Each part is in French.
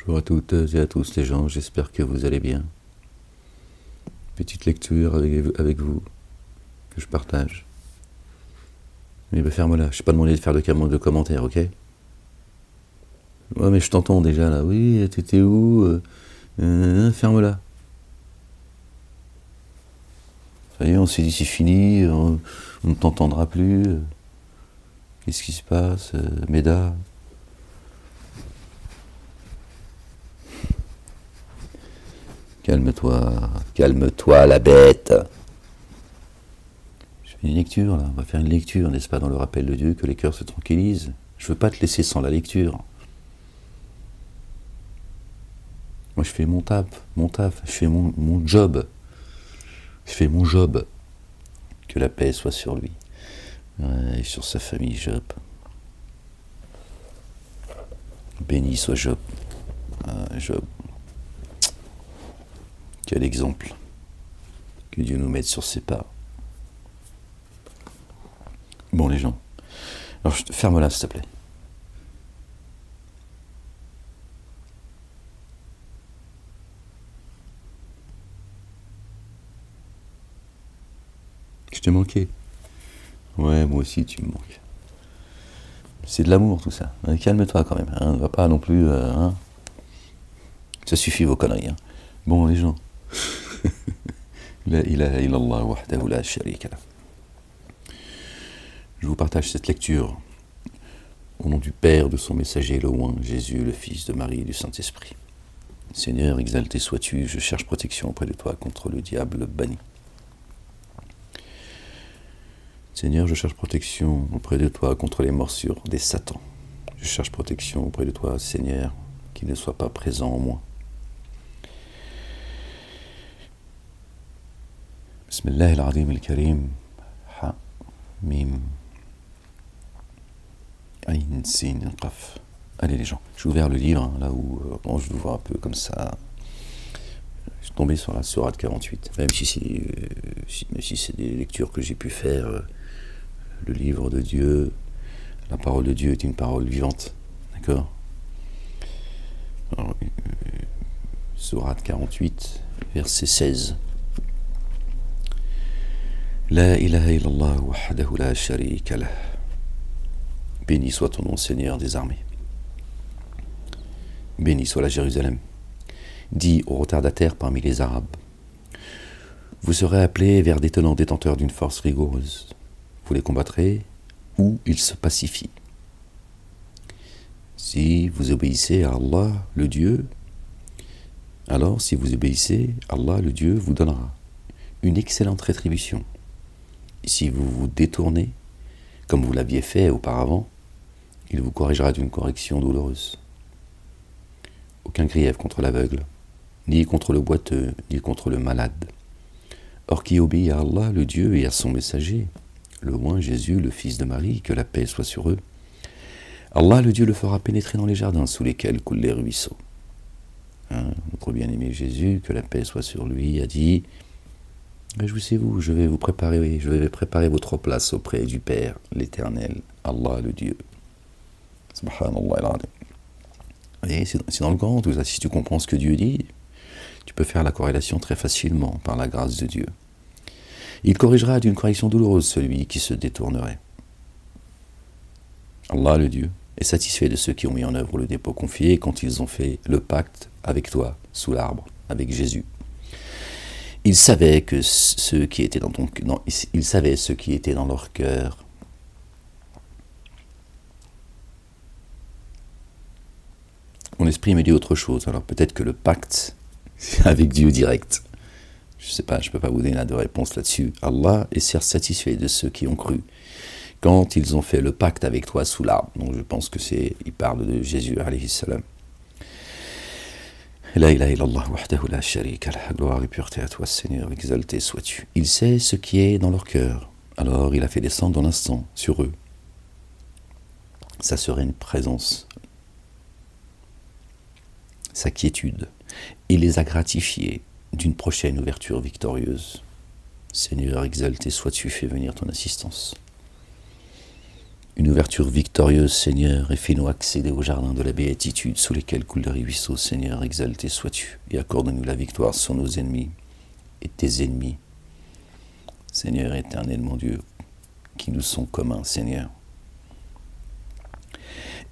Bonjour à toutes et à tous les gens, j'espère que vous allez bien. Petite lecture avec vous, que je partage. Mais ferme-la, je t'ai pas demandé de faire de commentaires, ok? Ouais, mais je t'entends déjà là, oui, t'étais où? Ferme-la. Ça y est, on s'est dit c'est fini, on ne t'entendra plus. Qu'est-ce qui se passe, Méda? Calme-toi la bête. Je fais une lecture là, on va faire une lecture, n'est-ce pas, dans le rappel de Dieu, que les cœurs se tranquillisent. Je veux pas te laisser sans la lecture. Moi je fais mon taf, je fais mon job. Je fais mon job. Que la paix soit sur lui. Et sur sa famille, Job. Béni soit Job. Job. Quel exemple. Que Dieu nous mette sur ses pas. Bon les gens. Alors ferme-la s'il te plaît. Je t'ai manqué. Ouais, moi aussi tu me manques. C'est de l'amour tout ça. Calme-toi quand même. Hein. Ne va pas non plus. Hein. Ça suffit vos conneries. Hein. Bon les gens. La ilaha illallah wahdahu la sharika lah. Je vous partage cette lecture au nom du Père, de son messager, le oint, Jésus, le Fils de Marie et du Saint-Esprit. Seigneur, exalté sois-tu, je cherche protection auprès de toi contre le diable banni. Seigneur, je cherche protection auprès de toi contre les morsures des Satans. Je cherche protection auprès de toi, Seigneur, qu'il ne soit pas présent en moi. Bismillah al-Azim al-Karim. Ha, Mim. Aïn, Sin, Qaf. Allez les gens, j'ai ouvert le livre, hein, là où je le vois un peu comme ça. Je suis tombé sur la Sourate 48, même si c'est des lectures que j'ai pu faire. Le livre de Dieu, la parole de Dieu est une parole vivante, d'accord? Sourate 48, verset 16. La ilaha illallah wahdahu la sharika lah. Béni soit ton nom, Seigneur des armées. Béni soit la Jérusalem. Dit aux retardataires parmi les Arabes. Vous serez appelés vers des tenants détenteurs d'une force rigoureuse. Vous les combattrez ou ils se pacifient. Si vous obéissez à Allah, le Dieu, alors si vous obéissez, Allah, le Dieu, vous donnera une excellente rétribution. Si vous vous détournez, comme vous l'aviez fait auparavant, il vous corrigera d'une correction douloureuse. Aucun grief contre l'aveugle, ni contre le boiteux, ni contre le malade. Or qui obéit à Allah, le Dieu, et à son messager, le oint Jésus, le Fils de Marie, que la paix soit sur eux, Allah, le Dieu, le fera pénétrer dans les jardins sous lesquels coulent les ruisseaux. Hein, notre bien-aimé Jésus, que la paix soit sur lui, a dit « Réjouissez-vous, je vais préparer votre place auprès du Père, l'Éternel, Allah, le Dieu. » Subhanallah al-Azim. Et c'est dans le Coran tout ça. Si tu comprends ce que Dieu dit, tu peux faire la corrélation très facilement par la grâce de Dieu. Il corrigera d'une correction douloureuse celui qui se détournerait. Allah, le Dieu, est satisfait de ceux qui ont mis en œuvre le dépôt confié quand ils ont fait le pacte avec toi, sous l'arbre, avec Jésus. Il savait que ceux qui étaient il savait ce qui était dans leur cœur. Mon esprit me dit autre chose. Alors peut-être que le pacte, c'est avec Dieu direct. Je ne sais pas, je ne peux pas vous donner de réponse là-dessus. Allah est certes satisfait de ceux qui ont cru quand ils ont fait le pacte avec toi sous l'arbre. Donc je pense que il parle de Jésus, alayhi salam. La ilaha illallah wahdahu la sharika lah. Gloire et pureté à toi, Seigneur, exalté sois-tu. Il sait ce qui est dans leur cœur. Alors il a fait descendre dans l'instant sur eux sa sereine présence, sa quiétude, et les a gratifiés d'une prochaine ouverture victorieuse. Seigneur, exalté sois-tu, fais venir ton assistance. une ouverture victorieuse, Seigneur, et fais-nous accéder au jardin de la béatitude sous lesquels coulent les ruisseaux, Seigneur, exalté sois-tu, et accorde-nous la victoire sur nos ennemis et tes ennemis, Seigneur éternel, mon Dieu, qui nous sont communs, Seigneur,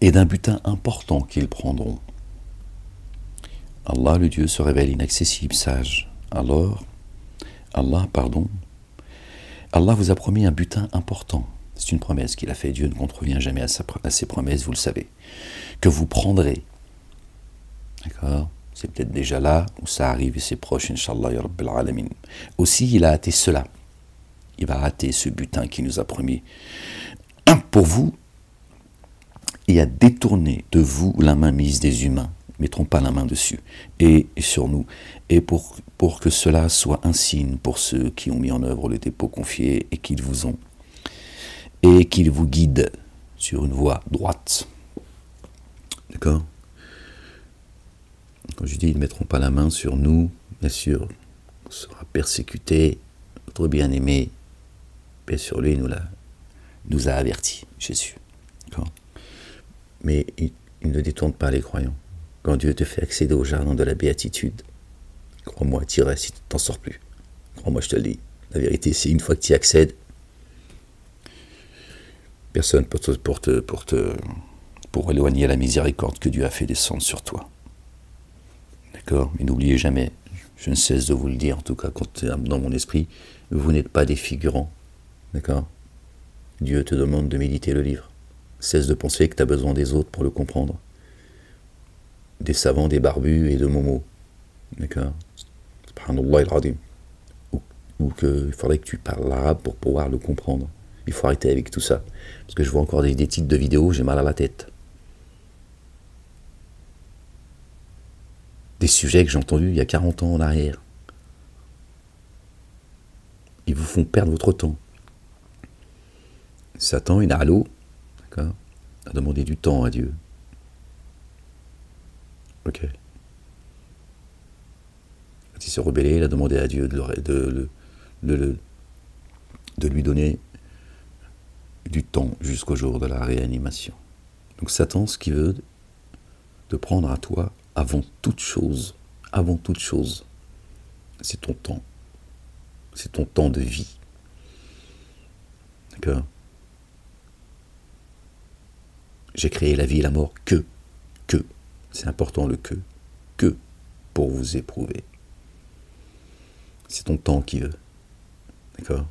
et d'un butin important qu'ils prendront. Allah, le Dieu, se révèle inaccessible, sage. Alors, Allah vous a promis un butin important. C'est une promesse qu'il a faite. Dieu ne contrevient jamais à ses promesses, vous le savez. Que vous prendrez. D'accord? C'est peut-être déjà là, où ça arrive et c'est proche, Inch'Allah, ya Rabbil Alamin. Aussi, il a hâté cela. Il va hâter ce butin qu'il nous a promis. Pour vous, et à détourner de vous la main mise des humains. Mettront pas la main dessus, et sur nous, et pour que cela soit un signe pour ceux qui ont mis en œuvre le dépôt confié et qu'ils vous ont, et qu'ils vous guident sur une voie droite. D'accord? Quand je dis ils ne mettront pas la main sur nous, bien sûr, on sera persécuté, notre bien-aimé, bien sûr, lui nous a avertis, Jésus. D'accord? Mais il ne détourne pas les croyants. Quand Dieu te fait accéder au jardin de la béatitude, crois-moi, tu iras si tu t'en sors plus. Crois-moi, je te le dis. La vérité, c'est une fois que tu y accèdes, personne pour éloigner la miséricorde que Dieu a fait descendre sur toi. D'accord? Mais n'oubliez jamais, je ne cesse de vous le dire, en tout cas quand dans mon esprit, vous n'êtes pas des figurants. D'accord? Dieu te demande de méditer le livre. Cesse de penser que tu as besoin des autres pour le comprendre. Des savants, des barbus et de momos. D'accord? Subhanallah al-Azim. Ou qu'il faudrait que tu parles l'arabe pour pouvoir le comprendre. Il faut arrêter avec tout ça. Parce que je vois encore des titres de vidéos, j'ai mal à la tête. Des sujets que j'ai entendus il y a 40 ans en arrière. Ils vous font perdre votre temps. Satan, il a l'eau, d'accord, a demandé du temps à Dieu. Ok. Quand il s'est rebellé, il a demandé à Dieu de lui donner du temps jusqu'au jour de la réanimation. Donc Satan, ce qu'il veut, de prendre à toi, avant toute chose, c'est ton temps. C'est ton temps de vie. D'accord? J'ai créé la vie et la mort que, c'est important le que pour vous éprouver. C'est ton temps qu'il veut. D'accord?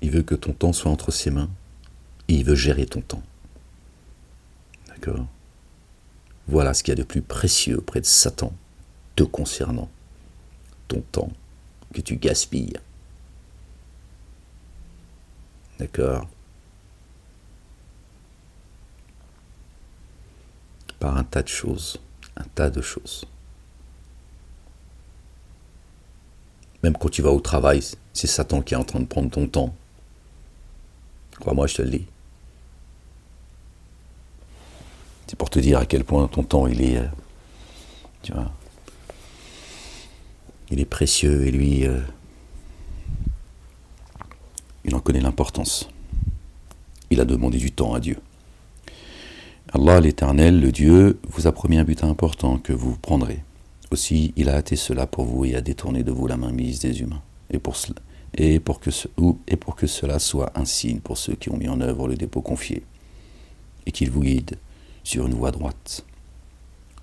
Il veut que ton temps soit entre ses mains et il veut gérer ton temps. D'accord? Voilà ce qu'il y a de plus précieux auprès de Satan te concernant. Ton temps que tu gaspilles. D'accord? Par un tas de choses. Même quand tu vas au travail, c'est Satan qui est en train de prendre ton temps. Crois-moi, je te le dis. C'est pour te dire à quel point ton temps, il est, tu vois, il est précieux et lui, il en connaît l'importance. Il a demandé du temps à Dieu. Allah, l'Éternel, le Dieu, vous a promis un butin important que vous prendrez. Aussi, il a hâté cela pour vous et a détourné de vous la mainmise des humains. Et pour que cela soit un signe pour ceux qui ont mis en œuvre le dépôt confié, et qu'il vous guide sur une voie droite.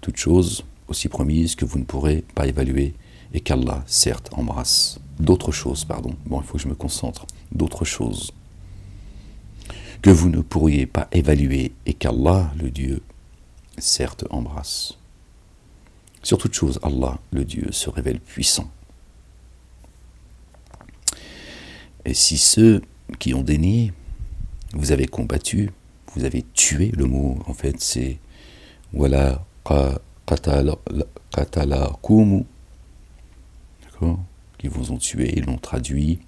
Toute chose aussi promise que vous ne pourrez pas évaluer, et qu'Allah, certes, embrasse. D'autres choses, pardon. Bon, il faut que je me concentre. D'autres choses que vous ne pourriez pas évaluer, et qu'Allah, le Dieu, certes, embrasse. Sur toute chose, Allah, le Dieu, se révèle puissant. Et si ceux qui ont dénié, vous avez combattu, vous avez tué, le mot, en fait, c'est « wala qatalakumu », d'accord, qui vous ont tué, ils l'ont traduit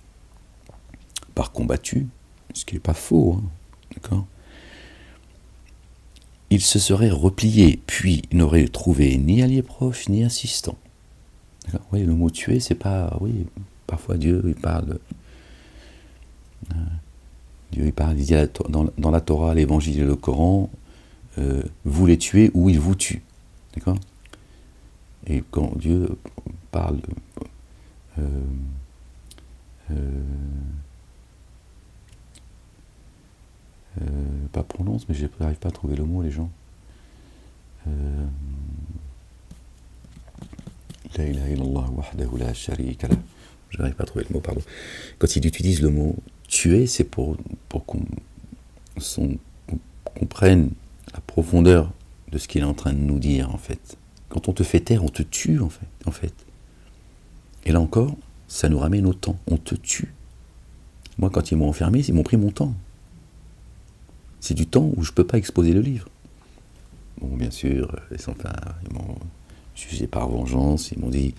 par combattu, ce qui n'est pas faux, hein, d'accord. Ils se seraient repliés, puis n'auraient trouvé ni alliés proches, ni assistants. Oui, le mot tuer, c'est pas... Oui, parfois Dieu, il parle... Dieu il parle, il dit dans la Torah, l'Évangile et le Coran, vous les tuez ou ils vous tuent. D'accord? Et quand Dieu parle pas prononce, mais je n'arrive pas à trouver le mot, les gens. La ilaha illallah wahdahu la sharika lah. Je n'arrive pas à trouver le mot, pardon. Quand il utilise le mot tuer, c'est pour qu'on comprenne la profondeur de ce qu'il est en train de nous dire, en fait. Quand on te fait taire, on te tue, en fait. Et là encore, ça nous ramène au temps. On te tue. Moi, quand ils m'ont enfermé, ils m'ont pris mon temps. C'est du temps où je ne peux pas exposer le livre. Bon, bien sûr, ils m'ont jugé par vengeance, ils m'ont dit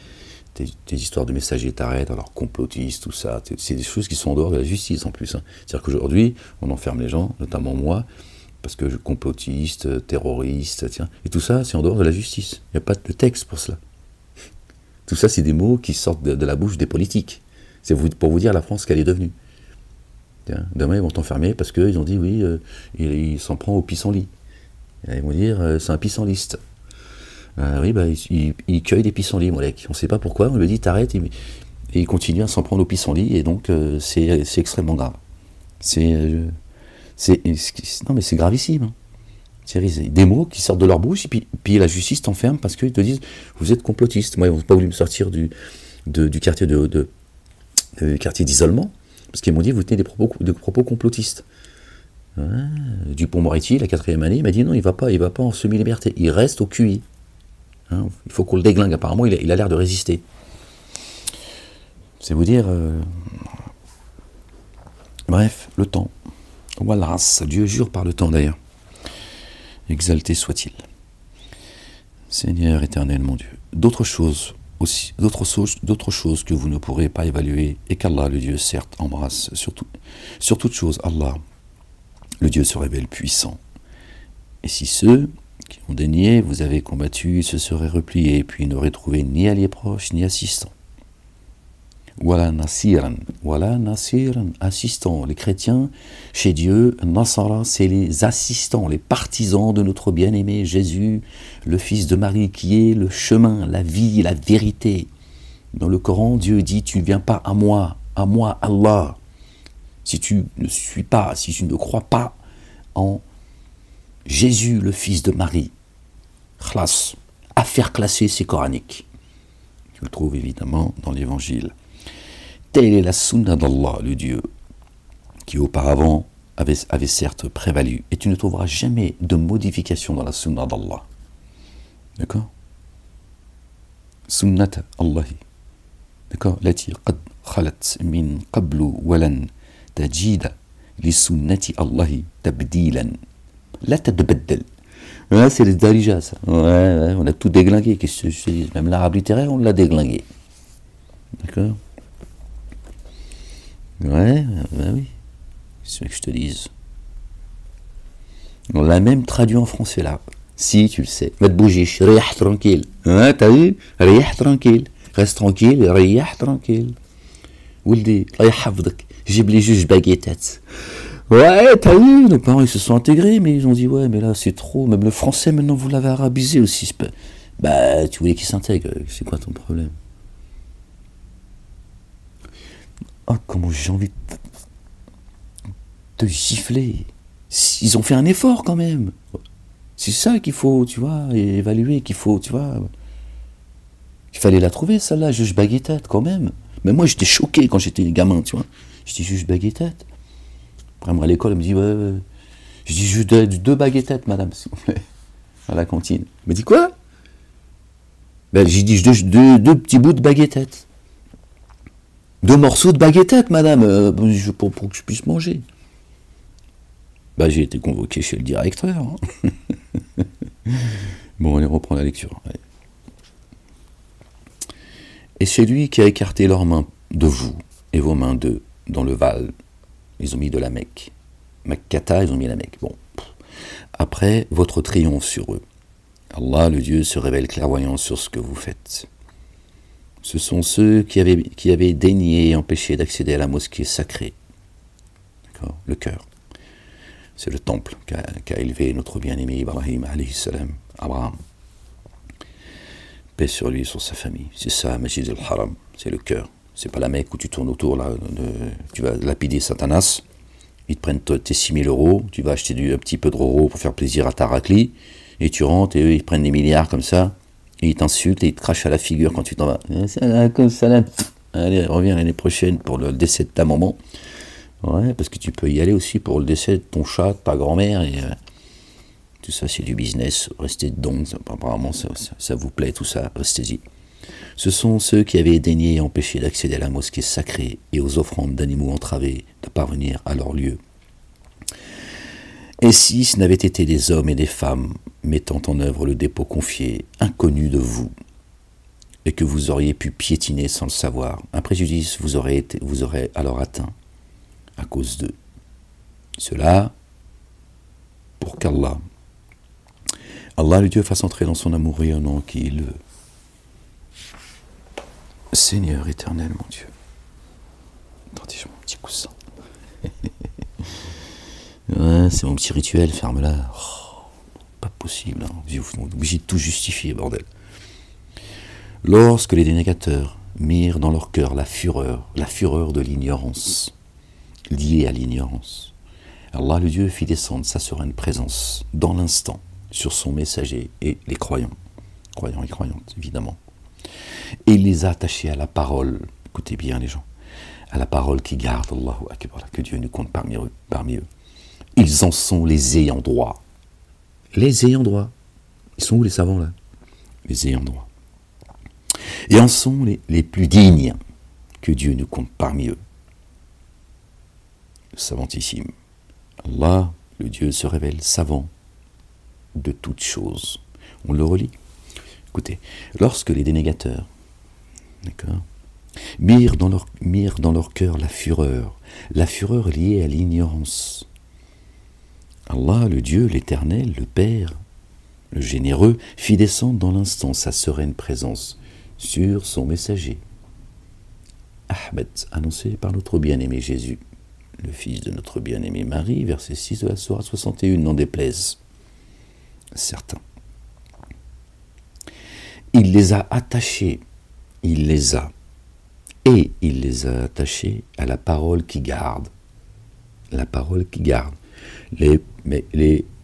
tes histoires de messagers t'arrêtent, alors complotistes, tout ça, c'est des choses qui sont en dehors de la justice en plus. Hein. C'est-à-dire qu'aujourd'hui, on enferme les gens, notamment moi, parce que je complotiste, terroriste, tiens, et tout ça, c'est en dehors de la justice. Il n'y a pas de texte pour cela. Tout ça, c'est des mots qui sortent de la bouche des politiques. C'est pour vous dire la France qu'elle est devenue. Tiens, demain, ils vont t'enfermer parce qu'ils ont dit, oui, il s'en prend au pissenlit. Ils vont dire, c'est un pissenliste. Oui, bah, il cueille des pissenlits, Molek. On ne sait pas pourquoi, on lui dit, t'arrêtes, et il continue à s'en prendre au pissenlit, et donc c'est extrêmement grave. Non, mais c'est gravissime. Hein. C'est des mots qui sortent de leur bouche, et puis la justice t'enferme parce qu'ils te disent, vous êtes complotiste. Moi, ils n'ont pas voulu me sortir du quartier quartier d'isolement, parce qu'ils m'ont dit, vous tenez des propos complotistes. Dupond-Moretti, la 4e année, il m'a dit non, il va pas en semi-liberté, il reste au QI. Hein, il faut qu'on le déglingue, apparemment il a l'air de résister. C'est vous dire... Bref, le temps. Voilà, Dieu jure par le temps d'ailleurs. Exalté soit-il. Seigneur éternel mon Dieu. D'autres choses que vous ne pourrez pas évaluer, et qu'Allah, le Dieu, certes, embrasse sur toute chose. Allah, le Dieu se révèle puissant. Et si ceux qui ont dénié vous avaient combattu, ils se seraient repliés, puis ils n'auraient trouvé ni alliés proches, ni assistants. Wala nasiran, assistants. Les chrétiens, chez Dieu, Nasara, c'est les assistants, les partisans de notre bien-aimé Jésus, le Fils de Marie, qui est le chemin, la vie, la vérité. Dans le Coran, Dieu dit, tu ne viens pas à moi, Allah. Si tu ne crois pas en Jésus, le Fils de Marie, khlas, affaire classée, c'est coranique. Tu le trouves évidemment dans l'Évangile. Telle est la sunna d'Allah, le Dieu, qui auparavant avait certes prévalu. Et tu ne trouveras jamais de modification dans la sunna d'Allah. D'accord? Sunnat Allahi. D'accord? Lati qad khalat min qablu walan tajida li sunnati Allahi tabdilan. La tadbaddal. Ouais, c'est les Darija, ça. Ouais, on a tout déglingué. Qu'est-ce que je te dis? Même l'arabe littéraire, on l'a déglingué. D'accord? Ouais, ben oui. C'est ce que je te dise. On l'a même traduit en français là. Si, tu le sais. Va te bouger, riyah tranquille. Hein, t'as vu? Riyah tranquille. Reste tranquille, riyah tranquille. Ouldi, Allah yahafdak. Jib les juges baguettes. Ouais, t'as vu? Nos parents ils se sont intégrés, mais ils ont dit ouais, mais là c'est trop. Même le français maintenant vous l'avez arabisé aussi. Bah, tu voulais qu'ils s'intègrent. C'est quoi ton problème? Oh, comment j'ai envie de gifler. Ils ont fait un effort quand même. C'est ça qu'il faut, tu vois, évaluer, qu'il faut, tu vois. Il fallait la trouver, celle-là, juge baguettette quand même. Mais moi, j'étais choqué quand j'étais gamin, tu vois. J'étais juge baguettette. Après, moi, à l'école, elle me dit, ouais. Je dis, juste 2 baguettettes, madame, s'il vous plaît. À la cantine. Elle me dit, quoi? Ben, j'ai dit, deux petits bouts de baguettette. 2 morceaux de baguettette, madame, pour que je puisse manger. Bah, j'ai été convoqué chez le directeur. Hein. Bon, on reprend la lecture. Allez. Et c'est lui qui a écarté leurs mains de vous et vos mains d'eux dans le Val. Ils ont mis de la Mecque. Makkata, ils ont mis la Mecque. Bon. Après votre triomphe sur eux, Allah, le Dieu, se révèle clairvoyant sur ce que vous faites. Ce sont ceux qui avaient dénié et empêché d'accéder à la mosquée sacrée. d'accord, le cœur. C'est le temple qu'a élevé notre bien-aimé Ibrahim, alayhi salam, Abraham. Paix sur lui et sur sa famille. C'est ça, Masjid al-Haram, c'est le cœur. C'est pas la Mecque où tu tournes autour, là, tu vas lapider Satanas, ils te prennent tes 6 000 euros, tu vas acheter un petit peu de roro pour faire plaisir à ta raclie, et tu rentres, et eux, ils prennent des milliards comme ça, et ils t'insultent, et ils te crachent à la figure quand tu t'en vas. Allez, reviens l'année prochaine pour le décès de ta maman. Ouais, parce que tu peux y aller aussi pour le décès de ton chat, de ta grand-mère, et tout ça, c'est du business. Restez dedans, apparemment, ça vous plaît, tout ça, restez-y. Ce sont ceux qui avaient daigné et empêché d'accéder à la mosquée sacrée et aux offrandes d'animaux entravés de parvenir à leur lieu. Et si ce n'avaient été des hommes et des femmes mettant en œuvre le dépôt confié, inconnus de vous, et que vous auriez pu piétiner sans le savoir, un préjudice vous aurait alors atteint à cause d'eux. Cela pour qu'Allah, le Dieu, fasse entrer dans son amour rayonnant qui est le Seigneur éternel, mon Dieu. Attendez, je mon petit coussin. Ouais, c'est mon petit rituel, ferme-la. Oh, pas possible, hein. Vous êtes obligé de tout justifier, bordel. Lorsque les dénégateurs mirent dans leur cœur la fureur de l'ignorance, liée à l'ignorance, Allah le Dieu fit descendre sa sereine présence dans l'instant sur son messager et les croyants et croyantes évidemment, et il les a attachés à la parole, écoutez bien les gens, à la parole qui garde, Allahu Akbar, que Dieu nous compte parmi eux. Ils en sont les ayants droit. Les ayants droit. Ils sont où les savants là? Les ayants droit. Et en sont les plus dignes que Dieu nous compte parmi eux. Le savantissime. Allah, le Dieu, se révèle savant de toutes choses. On le relit. Écoutez, lorsque les dénégateurs, d'accord, mirent dans leur cœur la fureur liée à l'ignorance, Allah, le Dieu, l'Éternel, le Père, le Généreux, fit descendre dans l'instant sa sereine présence sur son messager, Ahmed, annoncé par notre bien-aimé Jésus, le fils de notre bien-aimée Marie, verset 6 de la sourate 61, n'en déplaise certains. Il les a attachés, il les a attachés à la parole qui garde. La parole qui garde. Les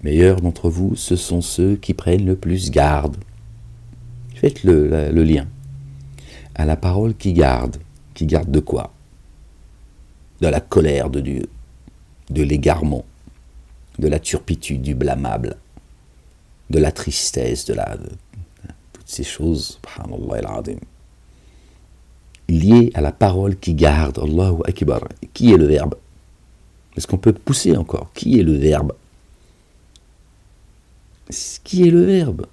meilleurs d'entre vous, ce sont ceux qui prennent le plus garde. Faites le lien. À la parole qui garde. Qui garde de quoi? De la colère de Dieu, de l'égarement, de la turpitude, du blâmable, de la tristesse, de toutes ces choses, subhanallah al-azim, liées à la parole qui garde, Allahu Akbar. Qui est le verbe? Est-ce qu'on peut pousser encore? Qui est le verbe? Qui est le verbe?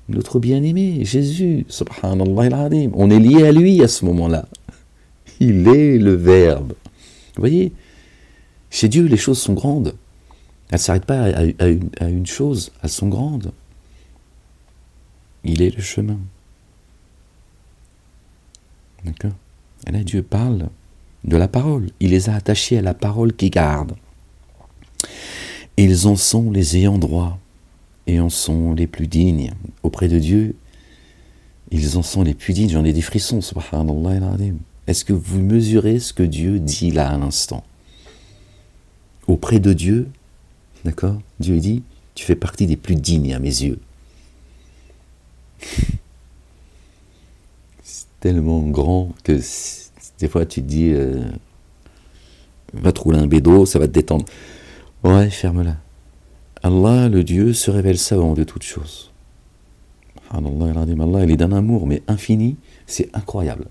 Notre bien-aimé, Jésus, subhanallah al-azim. On est lié à lui à ce moment-là. Il est le verbe. Vous voyez, chez Dieu, les choses sont grandes. Elles ne s'arrêtent pas à une chose, elles sont grandes. Il est le chemin. D'accord? Et là, Dieu parle de la parole. Il les a attachés à la parole qui garde. Ils en sont les ayants droit et en sont les plus dignes. Auprès de Dieu, ils en sont les plus dignes. J'en ai des frissons, subhanallah al-azim. Est-ce que vous mesurez ce que Dieu dit là à l'instant? Auprès de Dieu, d'accord? Dieu dit, tu fais partie des plus dignes à mes yeux. C'est tellement grand que des fois tu te dis, va te rouler un bédo, ça va te détendre. Ouais, ferme-la. Allah, le Dieu, se révèle savant de toutes choses. Allah, il est d'un amour, mais infini, c'est incroyable.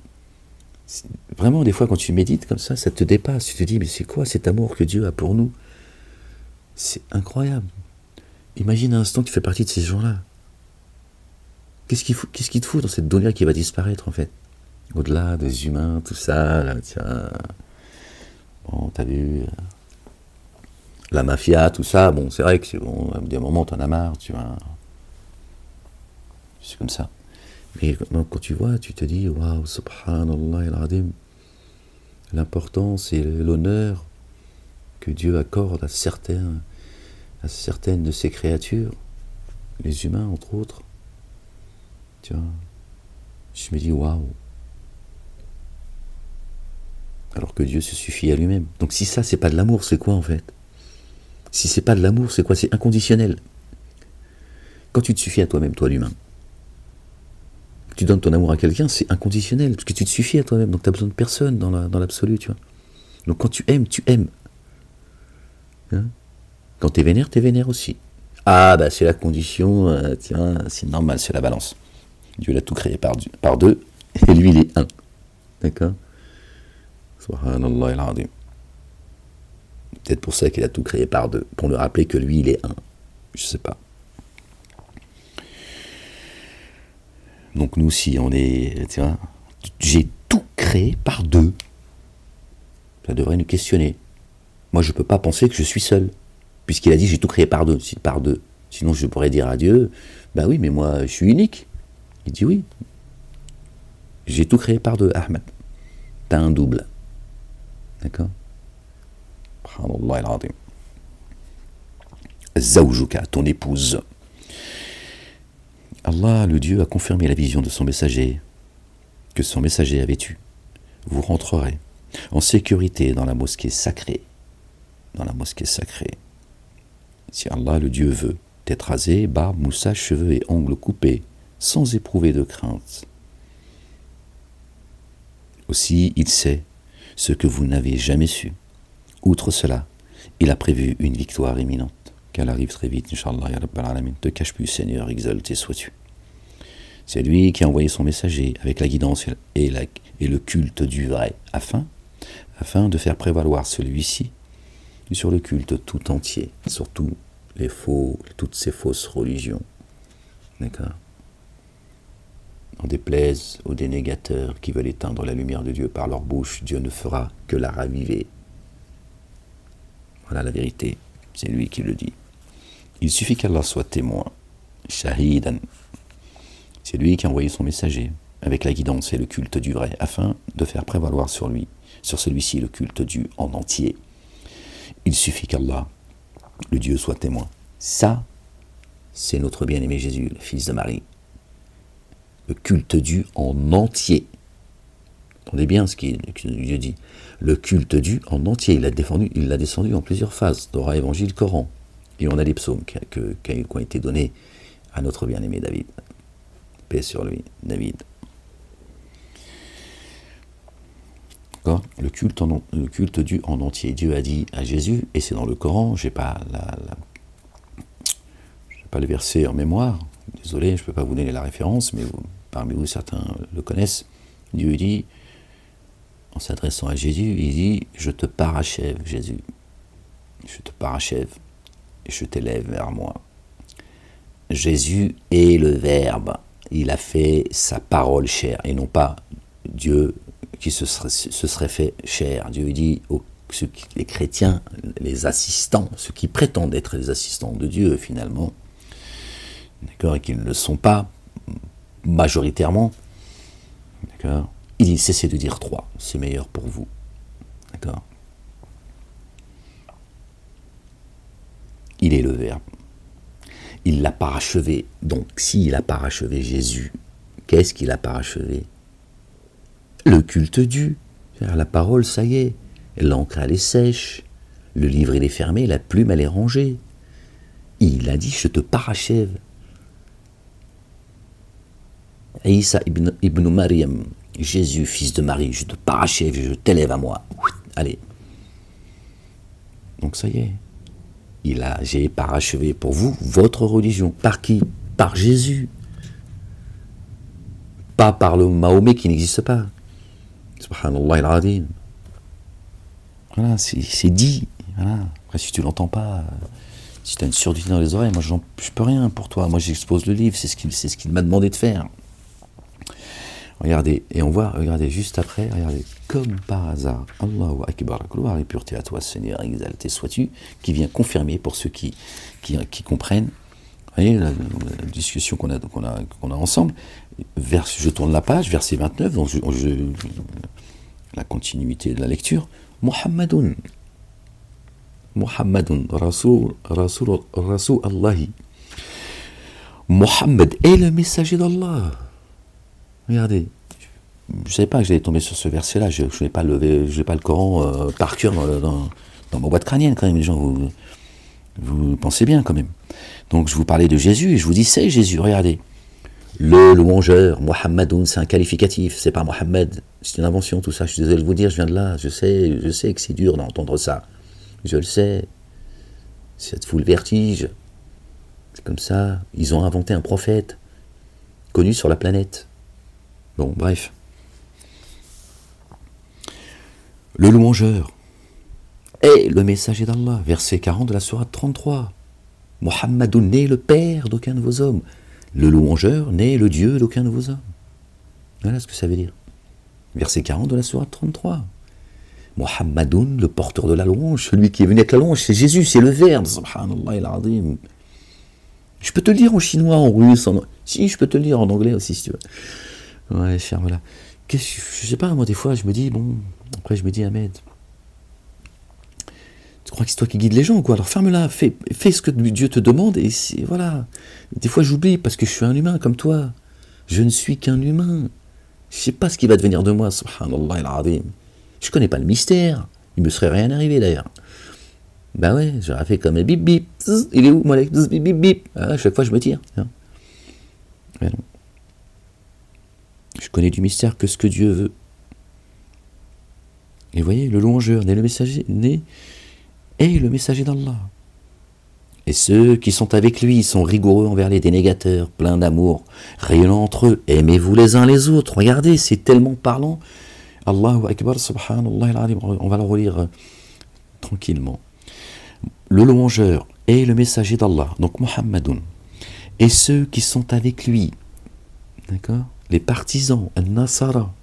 Vraiment, des fois, quand tu médites comme ça te dépasse. Tu te dis, mais c'est quoi cet amour que Dieu a pour nous? C'est incroyable. Imagine un instant que tu fais partie de ces gens-là. Qu'est-ce qui te fout dans cette dunya qui va disparaître, en fait? Au-delà des humains, tout ça, là, tiens. Bon, t'as vu la mafia, tout ça. Bon, c'est vrai que c'est bon, à des moments, t'en as marre, tu vois. C'est comme ça. Mais quand tu vois, tu te dis, waouh, subhanallah al-azim, l'importance et l'honneur que Dieu accorde à certaines de ses créatures, les humains entre autres. Tu vois, je me dis waouh. Alors que Dieu se suffit à lui-même. Donc si ça c'est pas de l'amour, c'est quoi en fait? Si c'est pas de l'amour, c'est quoi? C'est inconditionnel. Quand tu te suffis à toi-même, toi l'humain, tu donnes ton amour à quelqu'un, c'est inconditionnel, parce que tu te suffis à toi-même, donc tu n'as besoin de personne dans l'absolu, tu vois. Donc quand tu aimes, tu aimes. Hein, quand tu es vénère aussi. Ah bah c'est la condition, tiens, c'est normal, c'est la balance. Dieu l'a tout créé par deux, et lui il est un. D'accord? Subhanallah al-azim. Peut-être pour ça qu'il a tout créé par deux, pour nous rappeler que lui il est un. Je sais pas. Donc nous, si on est, tu vois, j'ai tout créé par deux, ça devrait nous questionner. Moi, je ne peux pas penser que je suis seul, puisqu'il a dit j'ai tout créé par deux. Par deux. Sinon, je pourrais dire à Dieu, bah oui, mais moi, je suis unique. Il dit oui. J'ai tout créé par deux, Ahmed. T'as un double. D'accord? Subhanallah al-azim. Zawjuka, ton épouse. Allah, le Dieu, a confirmé la vision de son messager, que son messager avait eue. Vous rentrerez en sécurité dans la mosquée sacrée. Dans la mosquée sacrée. Si Allah, le Dieu, veut être rasé, barbe, moustache, cheveux et ongles coupés, sans éprouver de crainte. Aussi, il sait ce que vous n'avez jamais su. Outre cela, il a prévu une victoire imminente. Qu'elle arrive très vite, Inch'Allah, ya Rabbal Alamin. Ne te cache plus, Seigneur, exalté sois-tu. C'est lui qui a envoyé son messager avec la guidance et le culte du vrai, afin de faire prévaloir celui-ci sur le culte tout entier, surtout toutes ces fausses religions. D'accord? En déplaise aux dénégateurs qui veulent éteindre la lumière de Dieu par leur bouche, Dieu ne fera que la raviver. Voilà la vérité, c'est lui qui le dit. Il suffit qu'Allah soit témoin, shahidan. C'est lui qui a envoyé son messager, avec la guidance et le culte du vrai, afin de faire prévaloir sur celui-ci, le culte du en entier. Il suffit qu'Allah, le Dieu, soit témoin. Ça, c'est notre bien-aimé Jésus, le fils de Marie. Le culte dû en entier. Entendez bien ce que Dieu dit. Le culte dû en entier. Il l'a descendu en plusieurs phases. Torah, Évangile, Coran. Et on a les psaumes qui ont été donnés à notre bien-aimé David. Paix sur lui, David. D'accord? Le culte dû en entier. Dieu a dit à Jésus, et c'est dans le Coran, je n'ai pas le verset en mémoire, désolé, je ne peux pas vous donner la référence, mais parmi vous, certains le connaissent. Dieu dit, en s'adressant à Jésus, il dit, je te parachève, Jésus. Je te parachève, et je t'élève vers moi. Jésus est le Verbe. Il a fait sa parole chair, et non pas Dieu qui se serait fait chair. Dieu dit les chrétiens, les assistants, ceux qui prétendent être les assistants de Dieu finalement, d'accord, et qui ne le sont pas majoritairement, d'accord, il dit cessez de dire 3, c'est meilleur pour vous, d'accord. Il est le Verbe. Il l'a parachevé. Donc, s'il a parachevé Jésus, qu'est-ce qu'il a parachevé? Le culte dû. La parole, ça y est. L'encre, elle est sèche. Le livre, il est fermé. La plume, elle est rangée. Il a dit, je te parachève. Isa ibn Maryam, Jésus, fils de Marie, je te parachève, je t'élève à moi. Allez. Donc, ça y est. J'ai parachevé pour vous votre religion. Par qui? Par Jésus. Pas par le Mahomet qui n'existe pas. Subhanallah al-azim. Voilà, c'est dit. Voilà. Après, si tu l'entends pas, si tu as une surdité dans les oreilles, moi je peux rien pour toi. Moi j'expose le livre, c'est ce qu'il m'a demandé de faire. Regardez, et on voit, regardez, juste après, regardez, comme par hasard, Allahu Akbar, gloire et pureté à toi, Seigneur, exalté sois-tu, qui vient confirmer pour ceux qui comprennent, vous voyez, la discussion qu'on a ensemble, je tourne la page, verset 29, donc la continuité de la lecture, Muhammadun, Muhammadun Rasul Allahi. Mohammed est le messager d'Allah. Regardez, je ne savais pas que j'allais tomber sur ce verset-là. Je n'ai pas le Coran par cœur dans ma boîte crânienne quand même. Les gens, vous pensez bien quand même. Donc je vous parlais de Jésus et je vous dis c'est Jésus. Regardez, le louangeur, Muhammadoun, c'est un qualificatif. C'est pas Mohammed. C'est une invention tout ça. Je suis désolé de vous dire, je viens de là. Je sais que c'est dur d'entendre ça. Je le sais. Ça te fout le vertige. C'est comme ça. Ils ont inventé un prophète connu sur la planète. Bon, bref. Le louangeur est le messager d'Allah. Verset 40 de la sourate 33. Muhammadoun n'est le père d'aucun de vos hommes. Le louangeur n'est le Dieu d'aucun de vos hommes. Voilà ce que ça veut dire. Verset 40 de la sourate 33. Muhammadoun, le porteur de la louange, celui qui est venu avec la louange, c'est Jésus, c'est le Verbe. Subhanallah al-Azim. Je peux te le dire en chinois, en russe, si, je peux te le dire en anglais aussi, si tu veux. Ouais, cher, voilà. Je sais pas, moi, des fois, je me dis, bon, après, je me dis, Ahmed, tu crois que c'est toi qui guides les gens, quoi? Alors ferme-la, fais ce que Dieu te demande, et voilà. Des fois, j'oublie, parce que je suis un humain comme toi. Je ne suis qu'un humain. Je sais pas ce qui va devenir de moi, subhanallah al-Azim. Je connais pas le mystère. Il me serait rien arrivé, d'ailleurs. Ben ouais, j'aurais fait comme un bip bip. Il est où, moi, bip bip bip? À chaque fois, je me tire. Mais non. Je connais du mystère que ce que Dieu veut. Et vous voyez, le louangeur est le messager d'Allah. Et ceux qui sont avec lui sont rigoureux envers les dénégateurs, pleins d'amour, rayonnant entre eux. Aimez-vous les uns les autres. Regardez, c'est tellement parlant. Allahu Akbar, subhanallah al-Azim. On va le relire tranquillement. Le louangeur est le messager d'Allah, donc Muhammadoun. Et ceux qui sont avec lui, d'accord, les partisans, al-Nasara,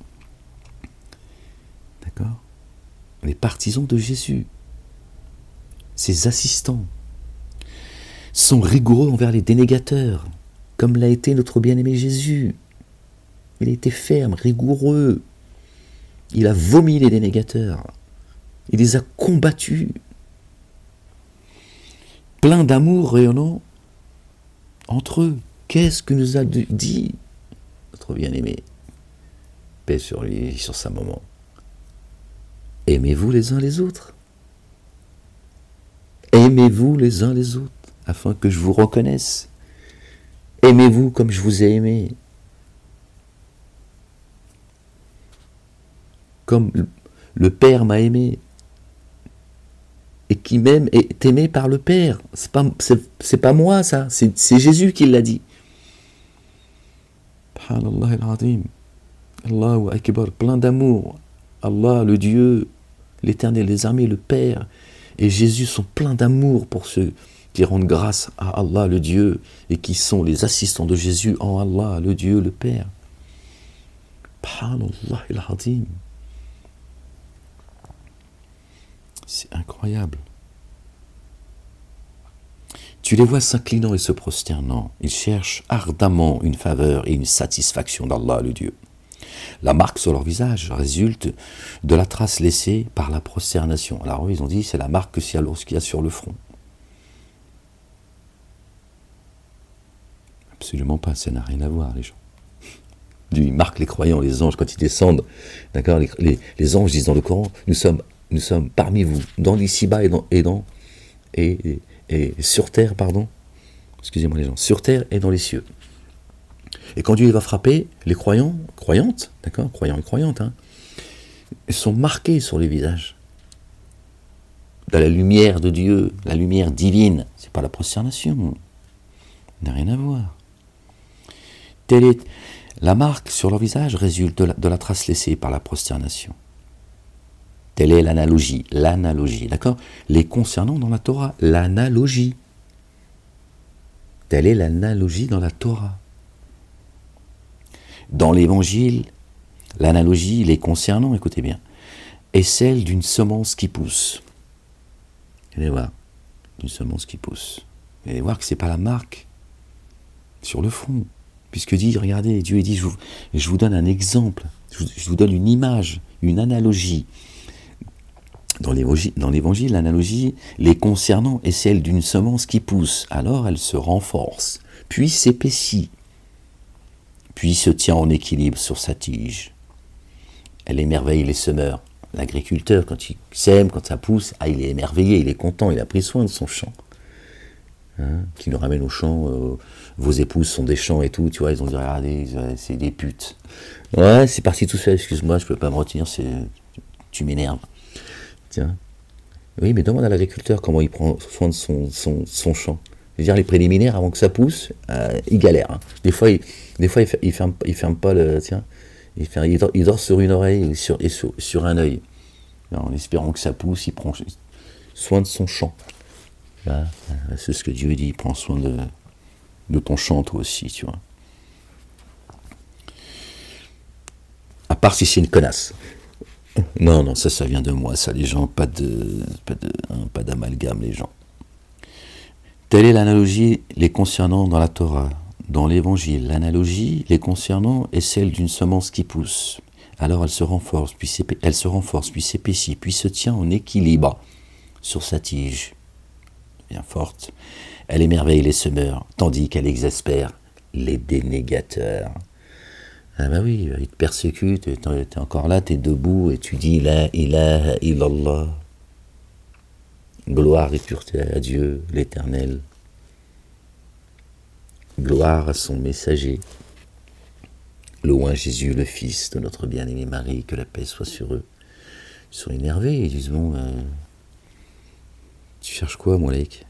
d'accord, les partisans de Jésus, ses assistants, sont rigoureux envers les dénégateurs, comme l'a été notre bien-aimé Jésus. Il a été ferme, rigoureux. Il a vomi les dénégateurs. Il les a combattus. Plein d'amour rayonnant entre eux. Qu'est-ce que nous a dit notre bien-aimé? Paix sur lui, sur sa maman. Aimez-vous les uns les autres. Aimez-vous les uns les autres, afin que je vous reconnaisse. Aimez-vous comme je vous ai aimé. Comme le Père m'a aimé. Et qui même est aimé par le Père. C'est pas moi, ça. C'est Jésus qui l'a dit. Subhanallah al-Azim. Allahu Akbar. Plein d'amour. Allah, le Dieu, l'Éternel des armées, le Père. Et Jésus sont pleins d'amour pour ceux qui rendent grâce à Allah, le Dieu, et qui sont les assistants de Jésus en Allah, le Dieu, le Père. Subhanallah al-Azim. C'est incroyable. Tu les vois s'inclinant et se prosternant. Ils cherchent ardemment une faveur et une satisfaction d'Allah, le Dieu. La marque sur leur visage résulte de la trace laissée par la prosternation. Alors ils ont dit c'est la marque qu'il y a sur le front. Absolument pas, ça n'a rien à voir, les gens. Dieu marque les croyants, les anges, quand ils descendent. D'accord, les anges disent dans le Coran, nous sommes parmi vous, dans l'ici-bas et sur terre, pardon. Excusez-moi les gens, sur terre et dans les cieux. Et quand Dieu va frapper, les croyants, croyantes, d'accord, croyants et croyantes, ils sont marqués sur les visages. De la lumière de Dieu, la lumière divine, c'est pas la prosternation. Ça n'a rien à voir. La marque sur leur visage résulte de la trace laissée par la prosternation. Telle est l'analogie, d'accord? Les concernant dans la Torah, l'analogie. Telle est l'analogie dans la Torah. Dans l'Évangile, l'analogie, les concernant, écoutez bien, est celle d'une semence qui pousse. Vous allez voir, une semence qui pousse. Vous allez voir que ce n'est pas la marque sur le front. Puisque dit, regardez, Dieu dit, je vous donne un exemple, je vous donne une image, une analogie. Dans l'Évangile, l'analogie les concernant est celle d'une semence qui pousse, alors elle se renforce, puis s'épaissit, puis se tient en équilibre sur sa tige. Elle émerveille les semeurs. L'agriculteur, quand il sème, quand ça pousse, il est émerveillé, il est content, il a pris soin de son champ. Qui nous ramène au champ, vos épouses sont des champs et tout, tu vois, ils ont dit, regardez, c'est des putes. Ouais, c'est parti tout seul, excuse-moi, je peux pas me retenir, tu m'énerves. Tiens. Oui, mais demande à l'agriculteur comment il prend soin de son champ. Je veux dire, les préliminaires, avant que ça pousse, il galère. Hein. Des fois, il ferme pas le... Tiens, il dort sur une oreille et sur un œil. En espérant que ça pousse, il prend soin de son champ. Là, c'est ce que Dieu dit, prends soin de ton champ, toi aussi, tu vois. À part si c'est une connasse. Non, ça vient de moi, ça, les gens, pas d'amalgame, les gens. Telle est l'analogie les concernant dans la Torah. Dans l'Évangile, l'analogie les concernant est celle d'une semence qui pousse. Alors elle se renforce, puis s'épaissit, puis se tient en équilibre sur sa tige. Bien forte. Elle émerveille les semeurs, tandis qu'elle exaspère les dénégateurs. Ah bah oui, ils te persécutent, t'es encore là, t'es debout, et tu dis La ilaha illallah. Gloire et pureté à Dieu, l'Éternel. Gloire à son messager. Louange à Jésus, le Fils de notre bien-aimée Marie, que la paix soit sur eux. Ils sont énervés, ils disent, bon, tu cherches quoi, Moulek?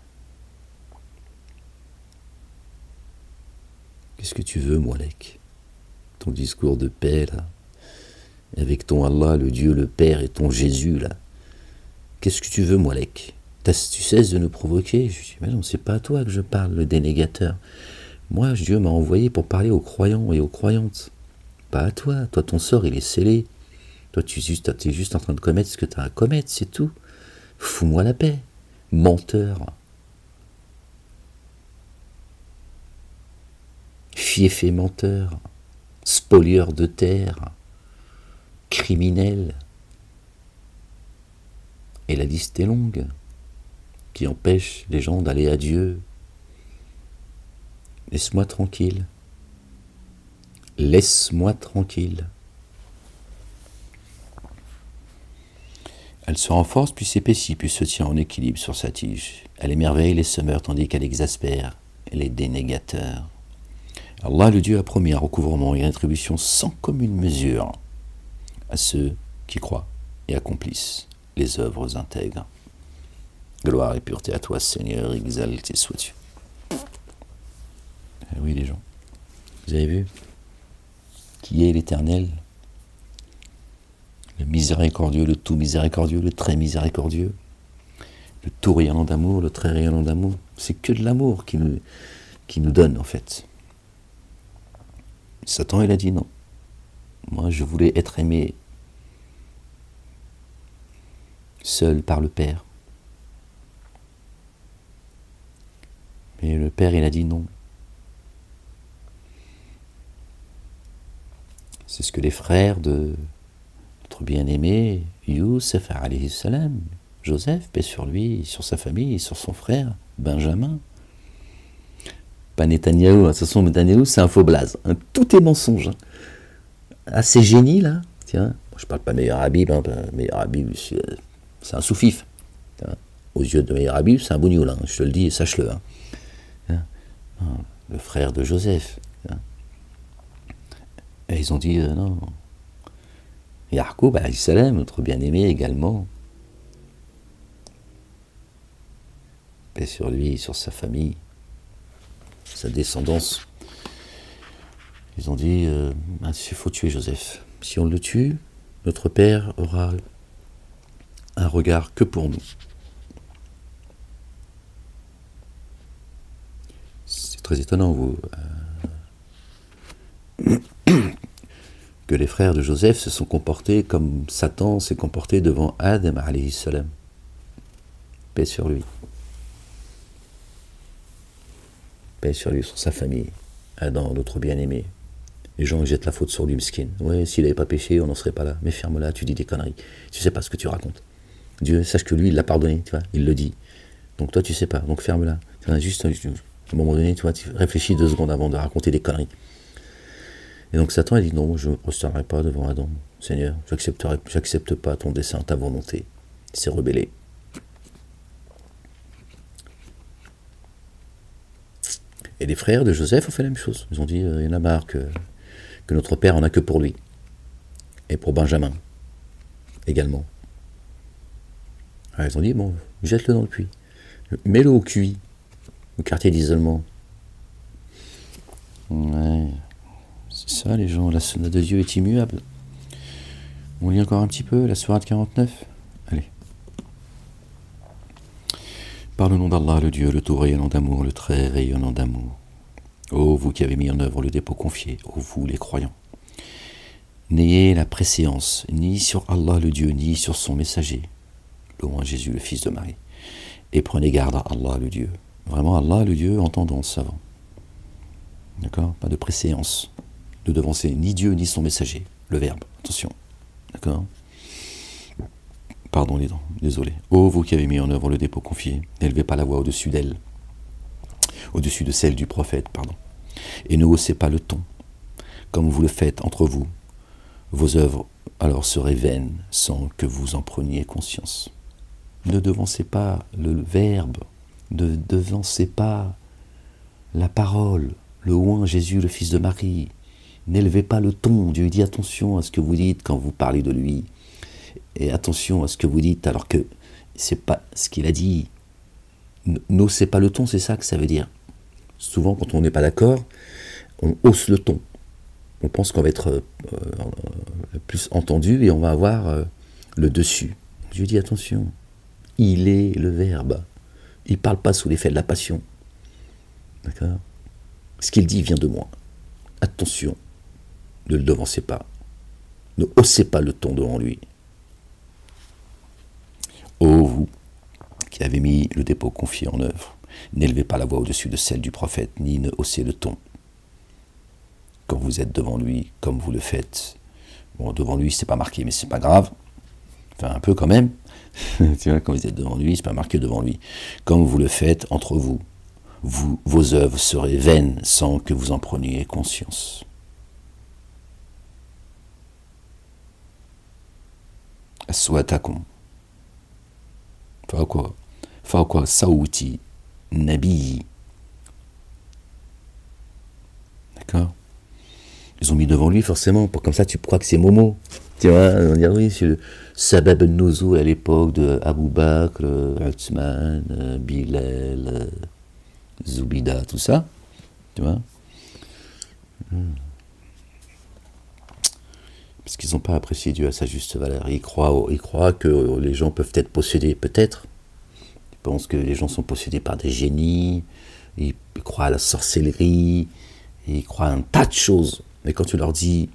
Qu'est-ce que tu veux, Moulek? Ton discours de paix, là, avec ton Allah, le Dieu, le Père, et ton Jésus, là. Qu'est-ce que tu veux, Moulek? Tu cesses de nous provoquer? Je dis, mais non, c'est pas à toi que je parle, le dénégateur. Moi, Dieu m'a envoyé pour parler aux croyants et aux croyantes. Pas à toi. Toi, ton sort, il est scellé. Toi, tu es juste en train de commettre ce que tu as à commettre, c'est tout. Fous-moi la paix. Menteur. Fief et menteur. Spolieur de terre. Criminel. Et la liste est longue, qui empêche les gens d'aller à Dieu. Laisse-moi tranquille. Laisse-moi tranquille. Elle se renforce, puis s'épaissit, puis se tient en équilibre sur sa tige. Elle émerveille les semeurs, tandis qu'elle exaspère les dénégateurs. Allah, le Dieu, a promis un recouvrement et une rétribution sans commune mesure à ceux qui croient et accomplissent les œuvres intègres. Gloire et pureté à toi, Seigneur, exalté sois-tu. Oui, les gens, vous avez vu qui est l'Éternel, le miséricordieux, le tout miséricordieux, le très miséricordieux, le tout rayonnant d'amour, le très rayonnant d'amour. C'est que de l'amour qui nous donne, en fait. Satan, il a dit non. Moi, je voulais être aimé seul par le Père. Mais le Père, il a dit non. C'est ce que les frères de notre bien-aimé Youssef alayhi salam, Joseph, paix sur lui, sur sa famille, sur son frère Benjamin. Pas Netanyahou, de toute façon Netanyahou c'est un faux blaze, hein. Tout est mensonge. Hein. Ah, ces génies là, tiens, je parle pas Meir Habib, hein, Meir Habib c'est un sous-fif. Hein. Aux yeux de Meir Habib c'est un bougnoul, hein, je te le dis et sache-le. Hein. Hein. Le frère de Joseph. Hein. Et ils ont dit non. Yacoub, alayhi salam, notre bien-aimé également. Paix sur lui, sur sa famille, sa descendance. Ils ont dit il faut tuer Joseph. Si on le tue, notre Père aura un regard que pour nous. C'est très étonnant, vous. Que les frères de Joseph se sont comportés comme Satan s'est comporté devant Adam alayhi salam. Paix sur lui. Paix sur lui, sur sa famille. Adam, notre bien-aimé. Les gens jettent la faute sur lui, miskin. Ouais, s'il n'avait pas péché, on n'en serait pas là. Mais ferme-la, tu dis des conneries. Tu sais pas ce que tu racontes. Dieu, sache que lui, il l'a pardonné, tu vois, il le dit. Donc toi, tu sais pas, donc ferme-la. Juste, à un moment donné, tu vois, tu réfléchis 2 secondes avant de raconter des conneries. Et donc Satan, il dit, non, je ne me prosternerai pas devant Adam. Seigneur, j'accepte pas ton dessein, ta volonté. Il s'est rebellé. Et les frères de Joseph ont fait la même chose. Ils ont dit, il y en a marre que notre père en a que pour lui. Et pour Benjamin, également. Alors, ils ont dit, bon, jette-le dans le puits. Mets-le au QI, au quartier d'isolement. Ouais, c'est ça les gens, la sunna de Dieu est immuable. On lit encore un petit peu, la sourate 49. Allez. Par le nom d'Allah, le Dieu, le tout rayonnant d'amour, le très rayonnant d'amour. Ô vous qui avez mis en œuvre le dépôt confié, ô vous les croyants. N'ayez la préséance ni sur Allah le Dieu, ni sur son messager, louant Jésus le fils de Marie. Et prenez garde à Allah le Dieu. Vraiment Allah le Dieu en tendance savant. D'accord? Pas de préséance. De devancer ni Dieu ni son messager. Le verbe, attention. D'accord? Pardon les dents, désolé. Ô vous qui avez mis en œuvre le dépôt confié, n'élevez pas la voix au-dessus d'elle, au-dessus de celle du prophète, pardon. Et ne haussez pas le ton, comme vous le faites entre vous. Vos œuvres alors seraient vaines sans que vous en preniez conscience. Ne devancez pas le verbe, ne devancez pas la parole, le oint Jésus, le fils de Marie. N'élevez pas le ton. Dieu dit attention à ce que vous dites quand vous parlez de lui. Et attention à ce que vous dites alors que c'est pas ce qu'il a dit. N'haussez pas le ton, c'est ça que ça veut dire. Souvent, quand on n'est pas d'accord, on hausse le ton. On pense qu'on va être plus entendu et on va avoir le dessus. Dieu dit attention. Il est le verbe. Il ne parle pas sous l'effet de la passion. D'accord? Ce qu'il dit vient de moi. Attention. Ne le devancez pas. Ne haussez pas le ton devant lui. Ô vous qui avez mis le dépôt confié en œuvre, n'élevez pas la voix au-dessus de celle du prophète, ni ne haussez le ton. Quand vous êtes devant lui, comme vous le faites. Bon, devant lui, c'est pas marqué, mais c'est pas grave. Enfin, un peu quand même. Tu vois, quand vous êtes devant lui, c'est pas marqué devant lui. Comme vous le faites entre vous, vos œuvres seraient vaines sans que vous en preniez conscience. Aswatakum. Fawqa sawti nabi. D'accord? Ils ont mis devant lui forcément, pour comme ça tu crois que c'est Momo. Tu vois, on va dire oui, c'est le Sabab al-Nuzul à l'époque de Abu Bakr, Uthman, Bilal, Zoubida, tout ça. Tu vois? Parce qu'ils n'ont pas apprécié Dieu à sa juste valeur. Ils croient que les gens peuvent être possédés, peut-être. Ils pensent que les gens sont possédés par des génies, ils croient à la sorcellerie, ils croient à un tas de choses. Mais quand tu leur dis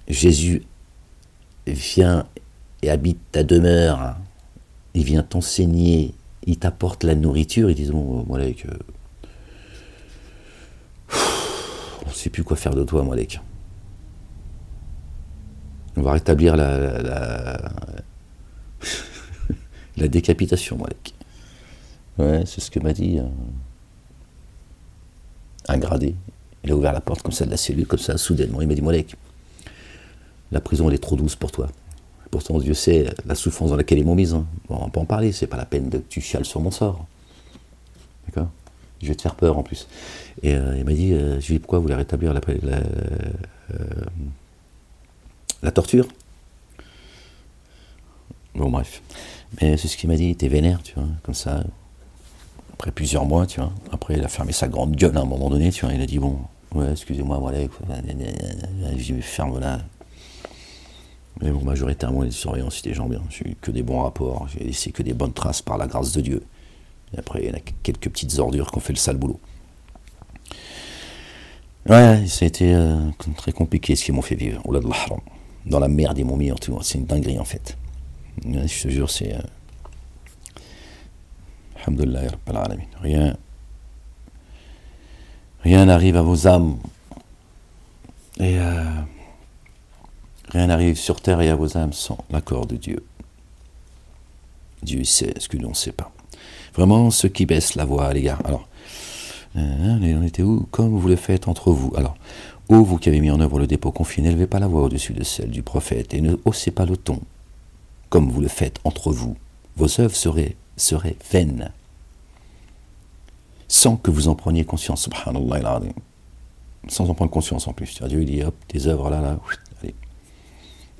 Jésus vient et habite ta demeure, il vient t'enseigner, il t'apporte la nourriture, ils disent bon, Moulek, on ne sait plus quoi faire de toi, Moulek. On va rétablir la décapitation, Moulek. Ouais, c'est ce que m'a dit un gradé. Il a ouvert la porte comme ça de la cellule, comme ça, soudainement. Il m'a dit, Moulek, la prison, elle est trop douce pour toi. Pourtant, Dieu sait la souffrance dans laquelle ils m'ont mise. Hein. Bon, on va pas en parler, c'est pas la peine que tu chiales sur mon sort. D'accord? Je vais te faire peur, en plus. Et il m'a dit, je lui ai dit, pourquoi vous voulez rétablir la torture? Bon, bref. Mais c'est ce qu'il m'a dit, t'es vénère, tu vois, comme ça. Après plusieurs mois, tu vois. Après, il a fermé sa grande gueule à un moment donné, tu vois. Il a dit, bon, ouais, excusez-moi, voilà, je ferme là. Mais bon, majoritairement, les surveillants, c'était des gens bien. J'ai eu que des bons rapports, j'ai laissé que des bonnes traces par la grâce de Dieu. Et après, il y en a quelques petites ordures qui ont fait le sale boulot. Ouais, ça a été très compliqué ce qu'ils m'ont fait vivre. Oh là là, dans la merde, ils m'ont mis en tout. C'est une dinguerie, en fait. Ouais, je te jure, c'est... Alhamdulillah, Rabbil Alamin. Rien n'arrive à vos âmes. Et rien n'arrive sur terre et à vos âmes sans l'accord de Dieu. Dieu sait ce que l'on ne sait pas. Vraiment, ceux qui baissent la voix à l'égard. Alors, on était où? Comme vous le faites entre vous. Alors, ô vous qui avez mis en œuvre le dépôt confié, n'élevez pas la voix au-dessus de celle du prophète et ne haussez pas le ton, comme vous le faites entre vous. Vos œuvres seraient vaines, sans que vous en preniez conscience. Subhanallah al-azim. Sans en prendre conscience en plus. Dieu il dit, hop, tes œuvres là, allez.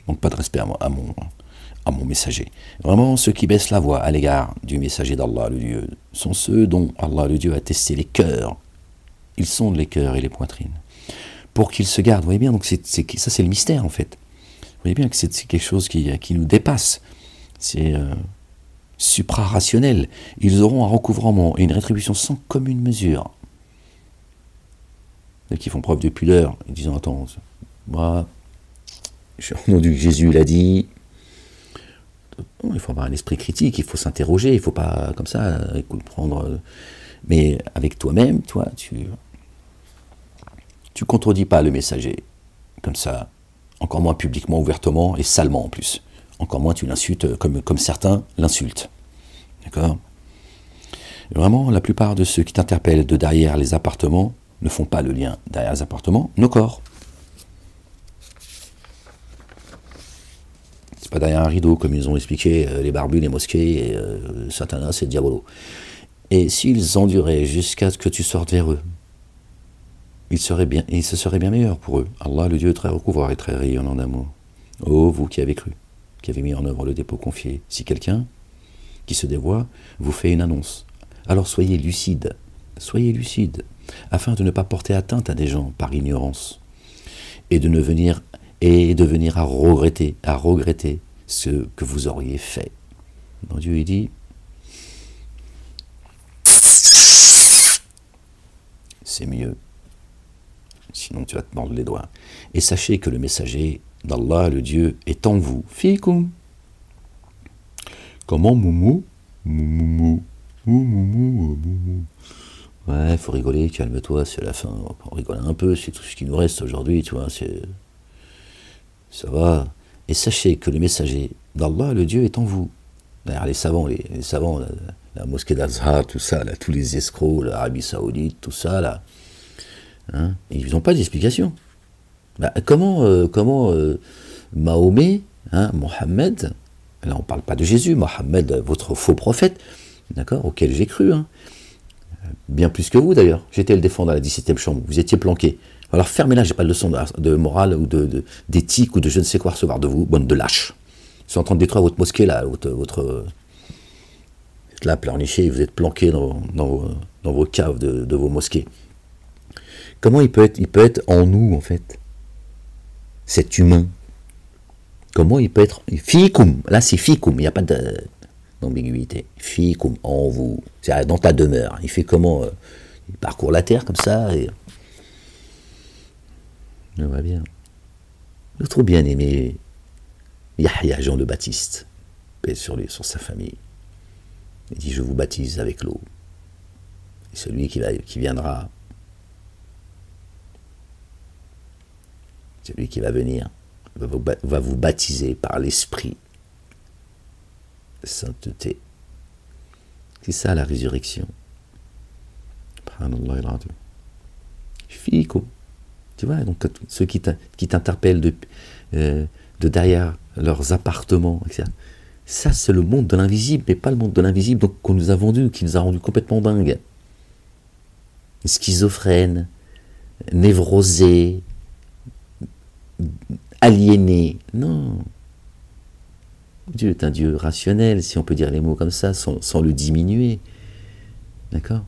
Donc pas de respect à mon messager. Vraiment, ceux qui baissent la voix à l'égard du messager d'Allah, le Dieu, sont ceux dont Allah, le Dieu, a testé les cœurs. Ils sondent les cœurs et les poitrines. Pour qu'ils se gardent. Vous voyez bien, donc ça c'est le mystère en fait. Vous voyez bien que c'est quelque chose qui nous dépasse. C'est supra-rationnel. Ils auront un recouvrement et une rétribution sans commune mesure. Ceux qui font preuve de pudeur, en disant, attends, moi, au nom du Jésus l'a dit. Il faut avoir un esprit critique, il faut s'interroger, il ne faut pas comme ça prendre. Mais avec toi-même, toi, tu contredis pas le messager comme ça, encore moins publiquement, ouvertement et salement en plus. Encore moins tu l'insultes comme certains l'insultent. D'accord? Vraiment, la plupart de ceux qui t'interpellent de derrière les appartements ne font pas le lien derrière les appartements, nos corps. C'est pas derrière un rideau, comme ils ont expliqué les barbus, les mosquées, et Satanas et Diabolo. Et s'ils enduraient jusqu'à ce que tu sortes vers eux, ce serait bien meilleur pour eux. Allah, le Dieu très recouvreur et très rayonnant d'amour. Oh, vous qui avez cru, qui avez mis en œuvre le dépôt confié, si quelqu'un qui se dévoie vous fait une annonce, alors soyez lucide, afin de ne pas porter atteinte à des gens par ignorance, et de venir à regretter ce que vous auriez fait. Donc Dieu il dit, c'est mieux, sinon tu vas te mordre les doigts. Et sachez que le messager d'Allah, le Dieu, est en vous. Fikum. Comment moumou? Ouais, faut rigoler, calme-toi, c'est la fin. On rigole un peu, c'est tout ce qui nous reste aujourd'hui, tu vois, ça va. Et sachez que le messager d'Allah, le Dieu, est en vous. D'ailleurs, les savants, la mosquée d'Azhar, tout ça, là, tous les escrocs, l'Arabie Saoudite, tout ça, là, hein, ils n'ont pas d'explication. Bah, comment Mahomet, hein, Mohammed, là on ne parle pas de Jésus, Mohammed, votre faux prophète, d'accord, auquel j'ai cru, hein, bien plus que vous d'ailleurs, j'étais le défendre à la 17e chambre, vous étiez planqué. Alors fermez-la, j'ai pas de leçon de morale ou d'éthique ou de je ne sais quoi recevoir de vous, bonne de lâche. Ils sont en train de détruire votre mosquée là, vous êtes là pleurniché, vous êtes planqué dans vos caves de vos mosquées. Comment il peut être en nous en fait, cet humain? Comment il peut être fikum? Là c'est fikum, il n'y a pas d'ambiguïté. Fikum, en vous, c'est dans ta demeure. Il fait comment? Il parcourt la terre comme ça et on va bien. Notre bien-aimé Yahya Jean le Baptiste, paix sur lui, sur sa famille, il dit, je vous baptise avec l'eau. Et celui qui viendra, celui qui va venir, va vous baptiser par l'esprit de sainteté. C'est ça la résurrection. Subhanallah al-azim. Fikum. Tu vois, donc ceux qui t'interpellent de derrière leurs appartements, etc. Ça, c'est le monde de l'invisible, mais pas le monde de l'invisible donc qu'on nous a vendu, qui nous a rendu complètement dingues. Schizophrènes, névrosés, aliénés. Non. Dieu est un Dieu rationnel, si on peut dire les mots comme ça, sans le diminuer. D'accord?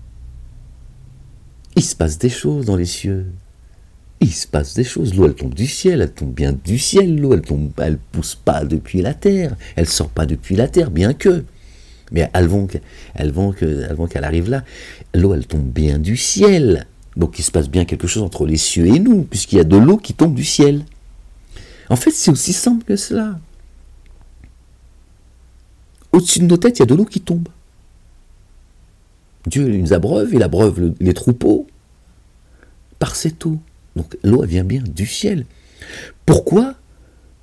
Il se passe des choses dans les cieux. Il se passe des choses. L'eau, elle tombe du ciel, elle tombe bien du ciel. L'eau, elle pousse pas depuis la terre. Elle sort pas depuis la terre, bien que. Mais avant qu'elle arrive là, l'eau, elle tombe bien du ciel. Donc il se passe bien quelque chose entre les cieux et nous, puisqu'il y a de l'eau qui tombe du ciel. En fait, c'est aussi simple que cela. Au-dessus de nos têtes, il y a de l'eau qui tombe. Dieu nous abreuve, il abreuve les troupeaux par cette eau. Donc l'eau, elle vient bien du ciel. Pourquoi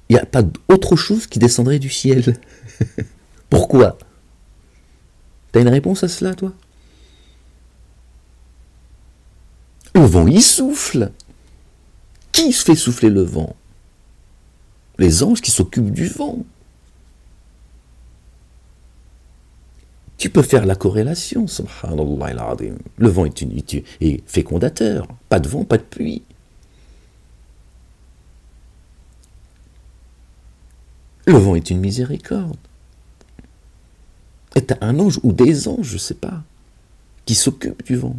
il n'y a pas autre chose qui descendrait du ciel? Pourquoi? T'as une réponse à cela, toi? Le vent, il souffle. Qui fait souffler le vent? Les anges qui s'occupent du vent. Tu peux faire la corrélation, subhanallah al-azim. Le vent est fécondateur. Pas de vent, pas de pluie. Le vent est une miséricorde. Et tu as un ange ou des anges, je ne sais pas, qui s'occupent du vent.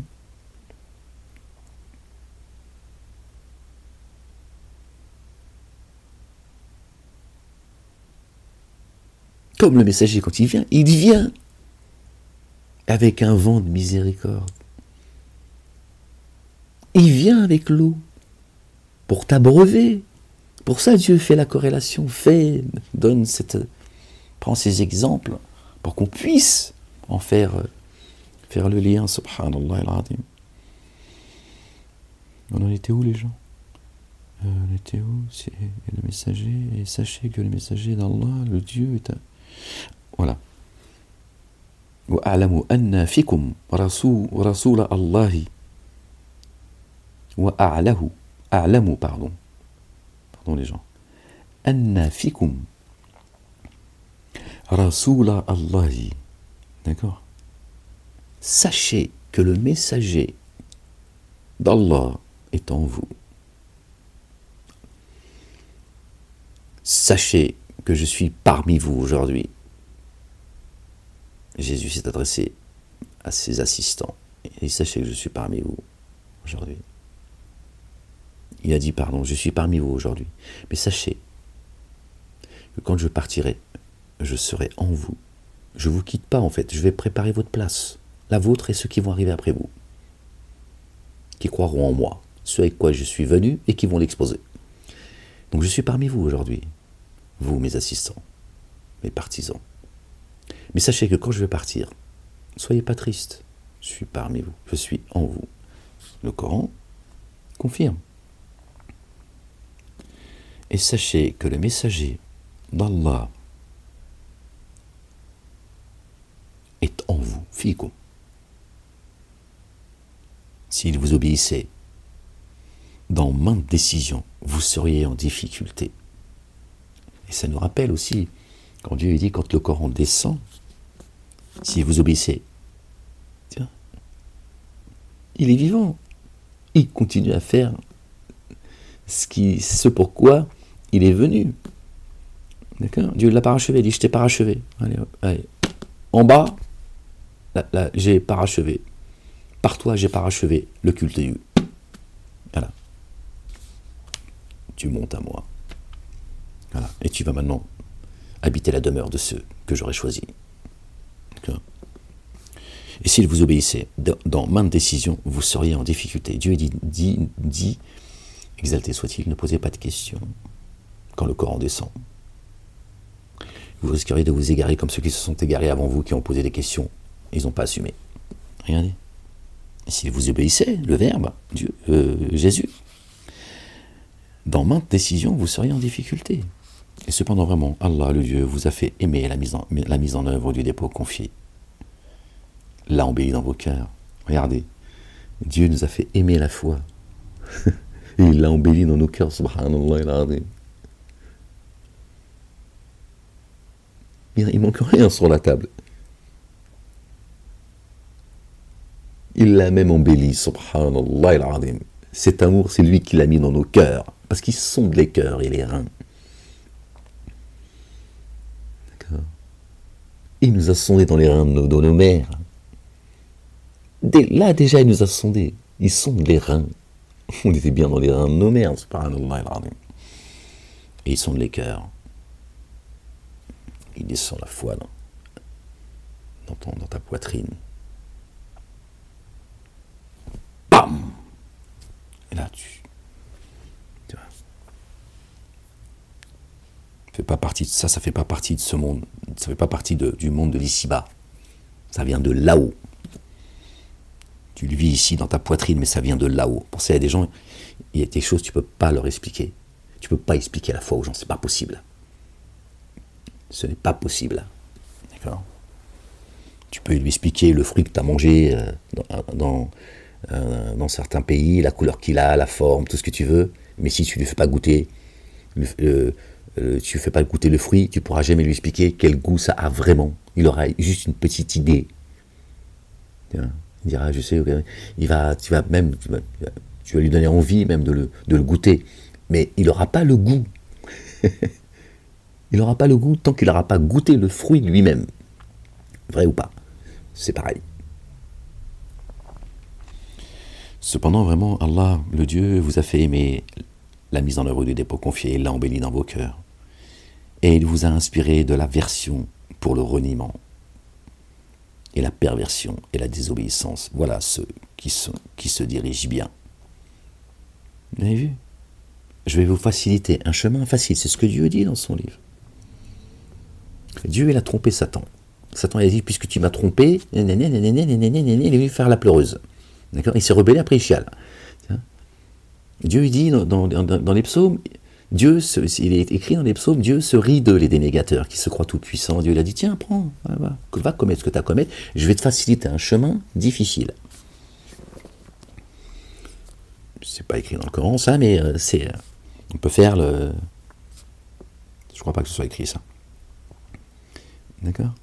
Comme le messager, quand il vient avec un vent de miséricorde. Il vient avec l'eau pour t'abreuver. Pour ça, Dieu fait la corrélation, prend ces exemples pour qu'on puisse en faire le lien, subhanallah al-azim. On en était où, les gens? On était où? C'est le messager, et sachez que le messager d'Allah, le Dieu, est un... Voilà. وَأَعْلَمُ أَنَّ فِيكُمْ رَسُولَ اللَّهِ أَعْلَمُ pardon les gens. أَنَّ فِيكُمْ رَسُولَ اللَّهِ. D'accord? Sachez que le messager d'Allah est en vous. Sachez que je suis parmi vous aujourd'hui. Jésus s'est adressé à ses assistants. Et sachez que je suis parmi vous aujourd'hui. Il a dit, pardon, je suis parmi vous aujourd'hui. Mais sachez que quand je partirai, je serai en vous. Je ne vous quitte pas en fait. Je vais préparer votre place. La vôtre et ceux qui vont arriver après vous. Qui croiront en moi. Ceux avec quoi je suis venu et qui vont l'exposer. Donc je suis parmi vous aujourd'hui. Vous, mes assistants, mes partisans. Mais sachez que quand je vais partir, soyez pas tristes. Je suis parmi vous. Je suis en vous. Le Coran confirme. Et sachez que le messager d'Allah est en vous, fikum. S'il vous obéissait, dans maintes décisions, vous seriez en difficulté. Et ça nous rappelle aussi, quand Dieu dit, quand le Coran descend, si vous obéissez, tiens, il est vivant. Il continue à faire ce pourquoi il est venu. D'accord? Dieu l'a parachevé, il dit, je t'ai parachevé. Allez. En bas, là, j'ai parachevé. Par toi, j'ai parachevé le culte de Dieu. Voilà. Tu montes à moi. Voilà. Et tu vas maintenant habiter la demeure de ceux que j'aurais choisis. Et s'il vous obéissait, dans maintes décisions, vous seriez en difficulté. Dieu dit, exalté soit-il, ne posez pas de questions quand le Coran descend. Vous risqueriez de vous égarer comme ceux qui se sont égarés avant vous, qui ont posé des questions. Ils n'ont pas assumé. Regardez. Et s'il vous obéissait, le Verbe, Dieu, Jésus, dans maintes décisions, vous seriez en difficulté. Et cependant, vraiment, Allah, le Dieu, vous a fait aimer la mise en œuvre du dépôt confié. L'a embelli dans vos cœurs. Regardez, Dieu nous a fait aimer la foi. Et il l'a embelli dans nos cœurs, subhanallah al-azim. Il manque rien sur la table. Il l'a même embelli, subhanallah al-azim. Cet amour, c'est lui qui l'a mis dans nos cœurs. Parce qu'il sonde les cœurs et les reins. D'accord. Il nous a sondés dans les reins de nos mères. Là, déjà, il nous a sondés. Il sonde les reins. On était bien dans les reins de nos mères, subhanallah al-azim. Et il sonde les cœurs. Il descend la foi dans ta poitrine. Bam! Et là, tu vois. Fait pas partie de ça, ça fait pas partie de ce monde. Ça fait pas partie du monde de l'ici-bas. Ça vient de là-haut. Tu le vis ici dans ta poitrine, mais ça vient de là-haut. Pour ça, il y a des gens, il y a des choses, tu ne peux pas leur expliquer. Tu ne peux pas expliquer la foi aux gens, c'est pas possible. Ce n'est pas possible. D'accord? Tu peux lui expliquer le fruit que tu as mangé dans certains pays, la couleur qu'il a, la forme, tout ce que tu veux. Mais si tu ne lui fais pas goûter, tu fais pas goûter le fruit, tu ne pourras jamais lui expliquer quel goût ça a vraiment. Il aura juste une petite idée. Il dira, je sais, tu vas lui donner envie même de le goûter. Mais il n'aura pas le goût. Il n'aura pas le goût tant qu'il n'aura pas goûté le fruit lui-même. Vrai ou pas? C'est pareil. Cependant, vraiment, Allah, le Dieu, vous a fait aimer la mise en œuvre du dépôt confié, il l'a embelli dans vos cœurs. Et il vous a inspiré de l'aversion pour le reniement, et la perversion et la désobéissance. Voilà ceux qui se dirigent bien. Vous avez vu? Je vais vous faciliter un chemin facile, c'est ce que Dieu dit dans son livre. Dieu, il a trompé Satan. Satan, il a dit, puisque tu m'as trompé, il est venu faire la pleureuse. D'accord? Il s'est rebellé, après il chiale. Dieu, il dit dans les psaumes, il est écrit dans les psaumes, Dieu se rit d'eux, les dénégateurs, qui se croient tout-puissants. Dieu, il a dit, tiens, prends, va commettre ce que tu as à commettre, je vais te faciliter un chemin difficile. C'est pas écrit dans le Coran, ça, mais on peut faire le... Je crois pas que ce soit écrit, ça. D'accord?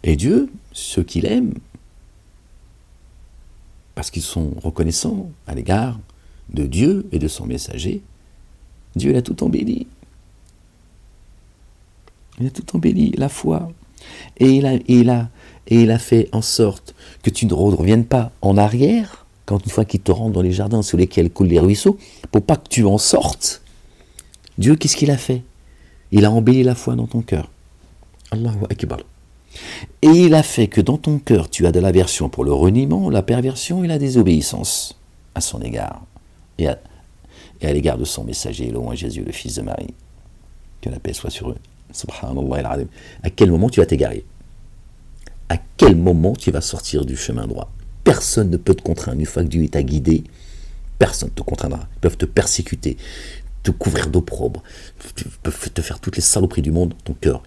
Et Dieu, ceux qu'il aime, parce qu'ils sont reconnaissants à l'égard de Dieu et de son messager, Dieu l'a tout embelli. Il a tout embelli, la foi. Et il a fait en sorte que tu ne reviennes pas en arrière, quand une fois qu'il te rentre dans les jardins sous lesquels coulent les ruisseaux, pour pas que tu en sortes. Dieu, qu'est-ce qu'il a fait? Il a embelli la foi dans ton cœur. Allahu Akbar. Et il a fait que dans ton cœur, tu as de l'aversion pour le reniement, la perversion et la désobéissance à son égard. Et à l'égard de son messager, louange Jésus, le fils de Marie. Que la paix soit sur eux. Subhanallah al-Azim. À quel moment tu vas t'égarer? À quel moment tu vas sortir du chemin droit? Personne ne peut te contraindre. Une fois que Dieu t'a guidé, personne ne te contraindra. Ils peuvent te persécuter, te couvrir d'opprobre, ils peuvent te faire toutes les saloperies du monde. Ton cœur,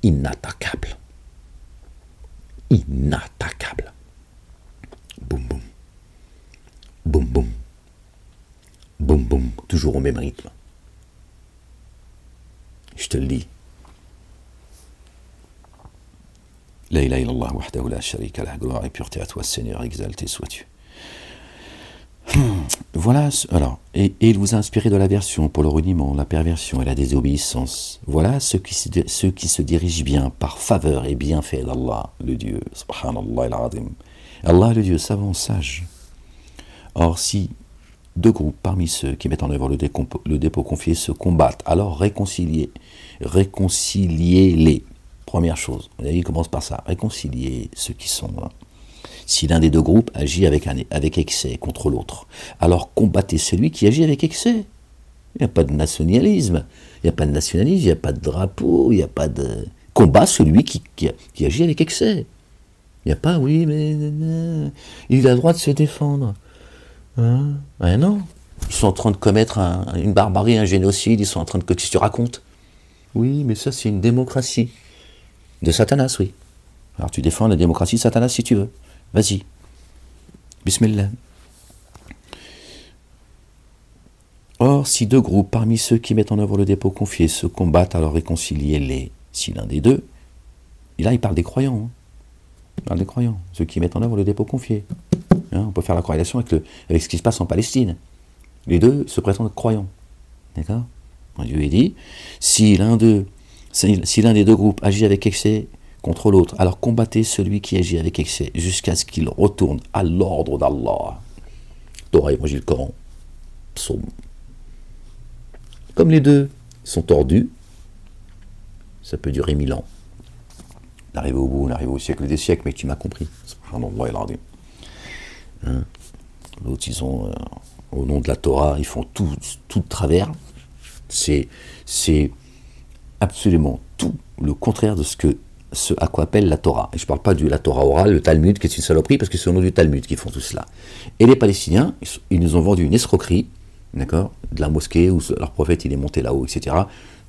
inattaquable. Inattaquable. Boum, boum. Boum, boum. Boum, boum. Toujours au même rythme. Je te le dis. La ilaha illallah wahdahu la sharika lah, gloire et pureté à toi, Seigneur, exalté sois-tu. Voilà, alors, et il vous a inspiré de l'aversion pour le reniement, la perversion et la désobéissance. Voilà ceux qui se dirigent bien par faveur et bienfait d'Allah, le Dieu. Subhanallah al-Azim. Allah, le Dieu savant, sage. Or, si deux groupes parmi ceux qui mettent en œuvre le dépôt confié se combattent, alors réconciliez-les. Première chose, il commence par ça, réconcilier ceux qui sont... Si l'un des deux groupes agit avec excès contre l'autre, alors combattez celui qui agit avec excès. Il n'y a pas de nationalisme, il n'y a pas de drapeau, il n'y a pas de... Combat celui qui agit avec excès. Il n'y a pas, oui, mais... il a le droit de se défendre. Hein? Ben non. Ils sont en train de commettre une barbarie, un génocide, ils sont en train de... Qu'est-ce que tu racontes? Oui, mais ça c'est une démocratie. De Satanas, oui. Alors tu défends la démocratie de Satanas si tu veux. Vas-y. Bismillah. Or, si deux groupes parmi ceux qui mettent en œuvre le dépôt confié se combattent, alors réconciliez-les. Si l'un des deux, et là il parle des croyants. Hein. Il parle des croyants, ceux qui mettent en œuvre le dépôt confié. Hein, on peut faire la corrélation avec ce qui se passe en Palestine. Les deux se prétendent croyants. D'accord? Dieu est dit, si l'un des deux groupes agit avec excès contre l'autre, alors combattez celui qui agit avec excès jusqu'à ce qu'il retourne à l'ordre d'Allah. Torah, Évangile, Coran, Psaume. Comme les deux sont tordus, ça peut durer 1000 ans. On arrive au bout, on arrive au siècle des siècles, mais tu m'as compris. Hein? L'autre, ils ont, au nom de la Torah, ils font tout de travers. C'est absolument tout le contraire de ce à quoi appelle la Torah. Et je ne parle pas de la Torah orale, le Talmud, qui est une saloperie, parce que c'est au nom du Talmud qu'ils font tout cela. Et les Palestiniens, ils nous ont vendu une escroquerie, d'accord, de la mosquée où leur prophète il est monté là-haut, etc.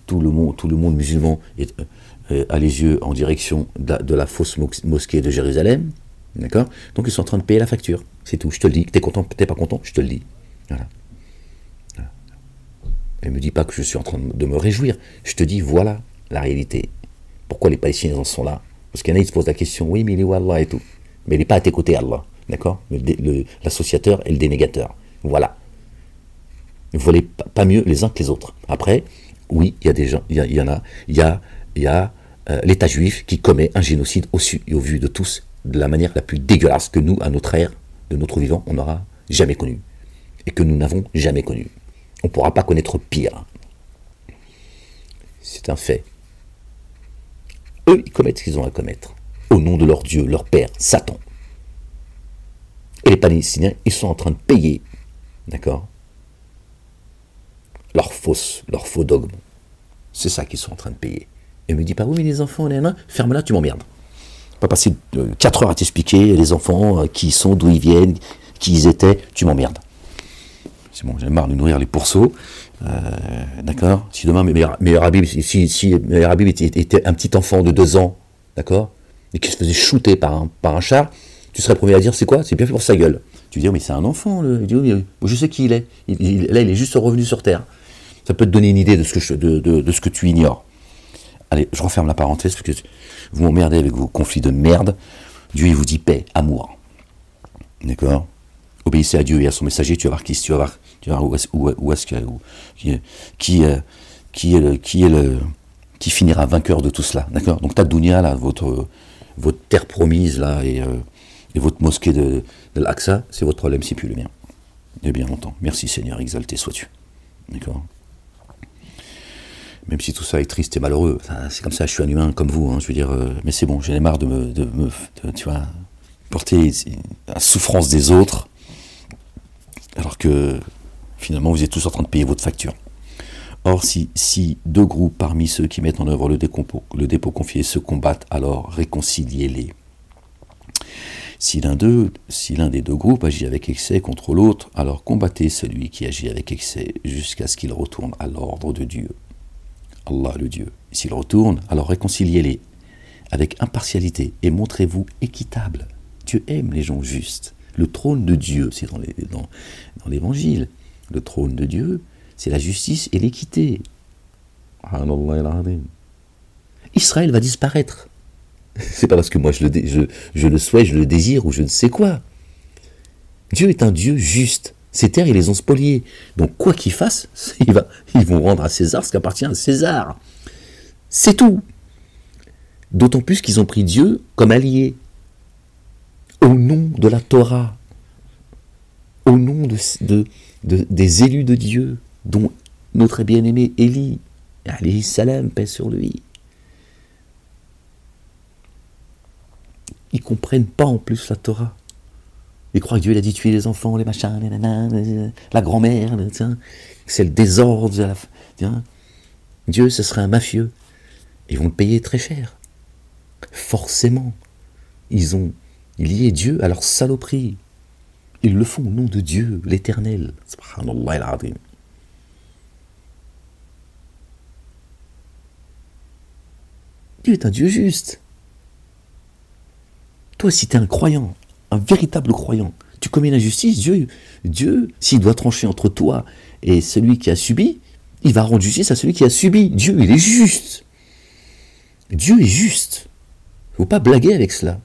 tout le monde musulman a les yeux en direction de la fausse mosquée de Jérusalem, d'accord? Donc ils sont en train de payer la facture, c'est tout, je te le dis. T'es content, t'es pas content, je te le dis. Voilà. Et me dis pas que je suis en train de me réjouir, je te dis, voilà la réalité. Pourquoi les Palestiniens en sont là? Parce qu'il y en a, ils se posent la question, oui, mais il est où Allah et tout? Mais il n'est pas à tes côtés, Allah, d'accord? L'associateur et le dénégateur, voilà. Vous voulez pas mieux les uns que les autres. Après, oui, il y a des gens, il y a l'État juif qui commet un génocide au vu de tous, de la manière la plus dégueulasse que nous, à notre ère, de notre vivant, on n'aura jamais connu. Et que nous n'avons jamais connu. On ne pourra pas connaître pire. C'est un fait. Eux, ils commettent ce qu'ils ont à commettre. Au nom de leur Dieu, leur Père, Satan. Et les Palestiniens, ils sont en train de payer, d'accord, leur faux dogme. C'est ça qu'ils sont en train de payer. Et me dit pas, oui, mais les enfants, ferme-la, tu m'emmerdes. Pas passer 4 heures à t'expliquer les enfants, qui ils sont, d'où ils viennent, qui ils étaient, tu m'emmerdes. C'est bon, j'ai marre de nourrir les pourceaux. D'accord? Si demain, Meilleur Habib, si Meilleur Habib était un petit enfant de 2 ans, d'accord? Et qui se faisait shooter par un char, tu serais le premier à dire, c'est quoi? C'est bien fait pour sa gueule. Tu dis, oh, mais c'est un enfant, il dit, oui, je sais qui il est. Là, il est juste revenu sur Terre. Ça peut te donner une idée de ce que tu ignores. Allez, je referme la parenthèse, parce que vous m'emmerdez avec vos conflits de merde. Dieu, il vous dit paix, amour. D'accord? Obéissez à Dieu et à son messager, tu vas voir où est-ce qui finira vainqueur de tout cela. D'accord? Donc ta dunya, là, votre terre promise, là, et votre mosquée de l'Aqsa, c'est votre problème, c'est plus le mien. Et bien longtemps. Merci Seigneur, exalté sois-tu. D'accord? Même si tout ça est triste et malheureux, c'est comme ça, je suis un humain comme vous, hein, je veux dire, mais c'est bon, j'en ai marre de tu vois, porter la souffrance des autres, alors que finalement vous êtes tous en train de payer votre facture. Or, si 2 groupes parmi ceux qui mettent en œuvre le dépôt confié se combattent, alors réconciliez-les. Si l'un des 2 groupes agit avec excès contre l'autre, alors combattez celui qui agit avec excès jusqu'à ce qu'il retourne à l'ordre de Dieu. Allah le Dieu. S'il retourne, alors réconciliez-les avec impartialité et montrez-vous équitable. Dieu aime les gens justes. Le trône de Dieu, c'est dans l'évangile, le trône de Dieu, c'est la justice et l'équité. Israël va disparaître. C'est pas parce que moi je le souhaite, je le désire ou je ne sais quoi. Dieu est un Dieu juste. Ces terres, ils les ont spoliées. Donc, quoi qu'ils fassent, ils vont rendre à César ce qui appartient à César. C'est tout. D'autant plus qu'ils ont pris Dieu comme allié. Au nom de la Torah. Au nom des élus de Dieu, dont notre bien-aimé Élie, alayhi salam, paix sur lui. Ils ne comprennent pas en plus la Torah. Ils croient que Dieu il a dit tuer les enfants, les machins, les nanas, la grand-mère, c'est le désordre. Dieu, ce serait un mafieux. Ils vont le payer très cher. Forcément. Ils ont lié Dieu à leur saloperie. Ils le font au nom de Dieu, l'Éternel. Subhanallah al-Azim. Dieu est un Dieu juste. Toi, si tu es un croyant, un véritable croyant, tu commets une injustice, Dieu, s'il doit trancher entre toi et celui qui a subi, il va rendre justice à celui qui a subi. Dieu, il est juste. Dieu est juste. Il ne faut pas blaguer avec cela.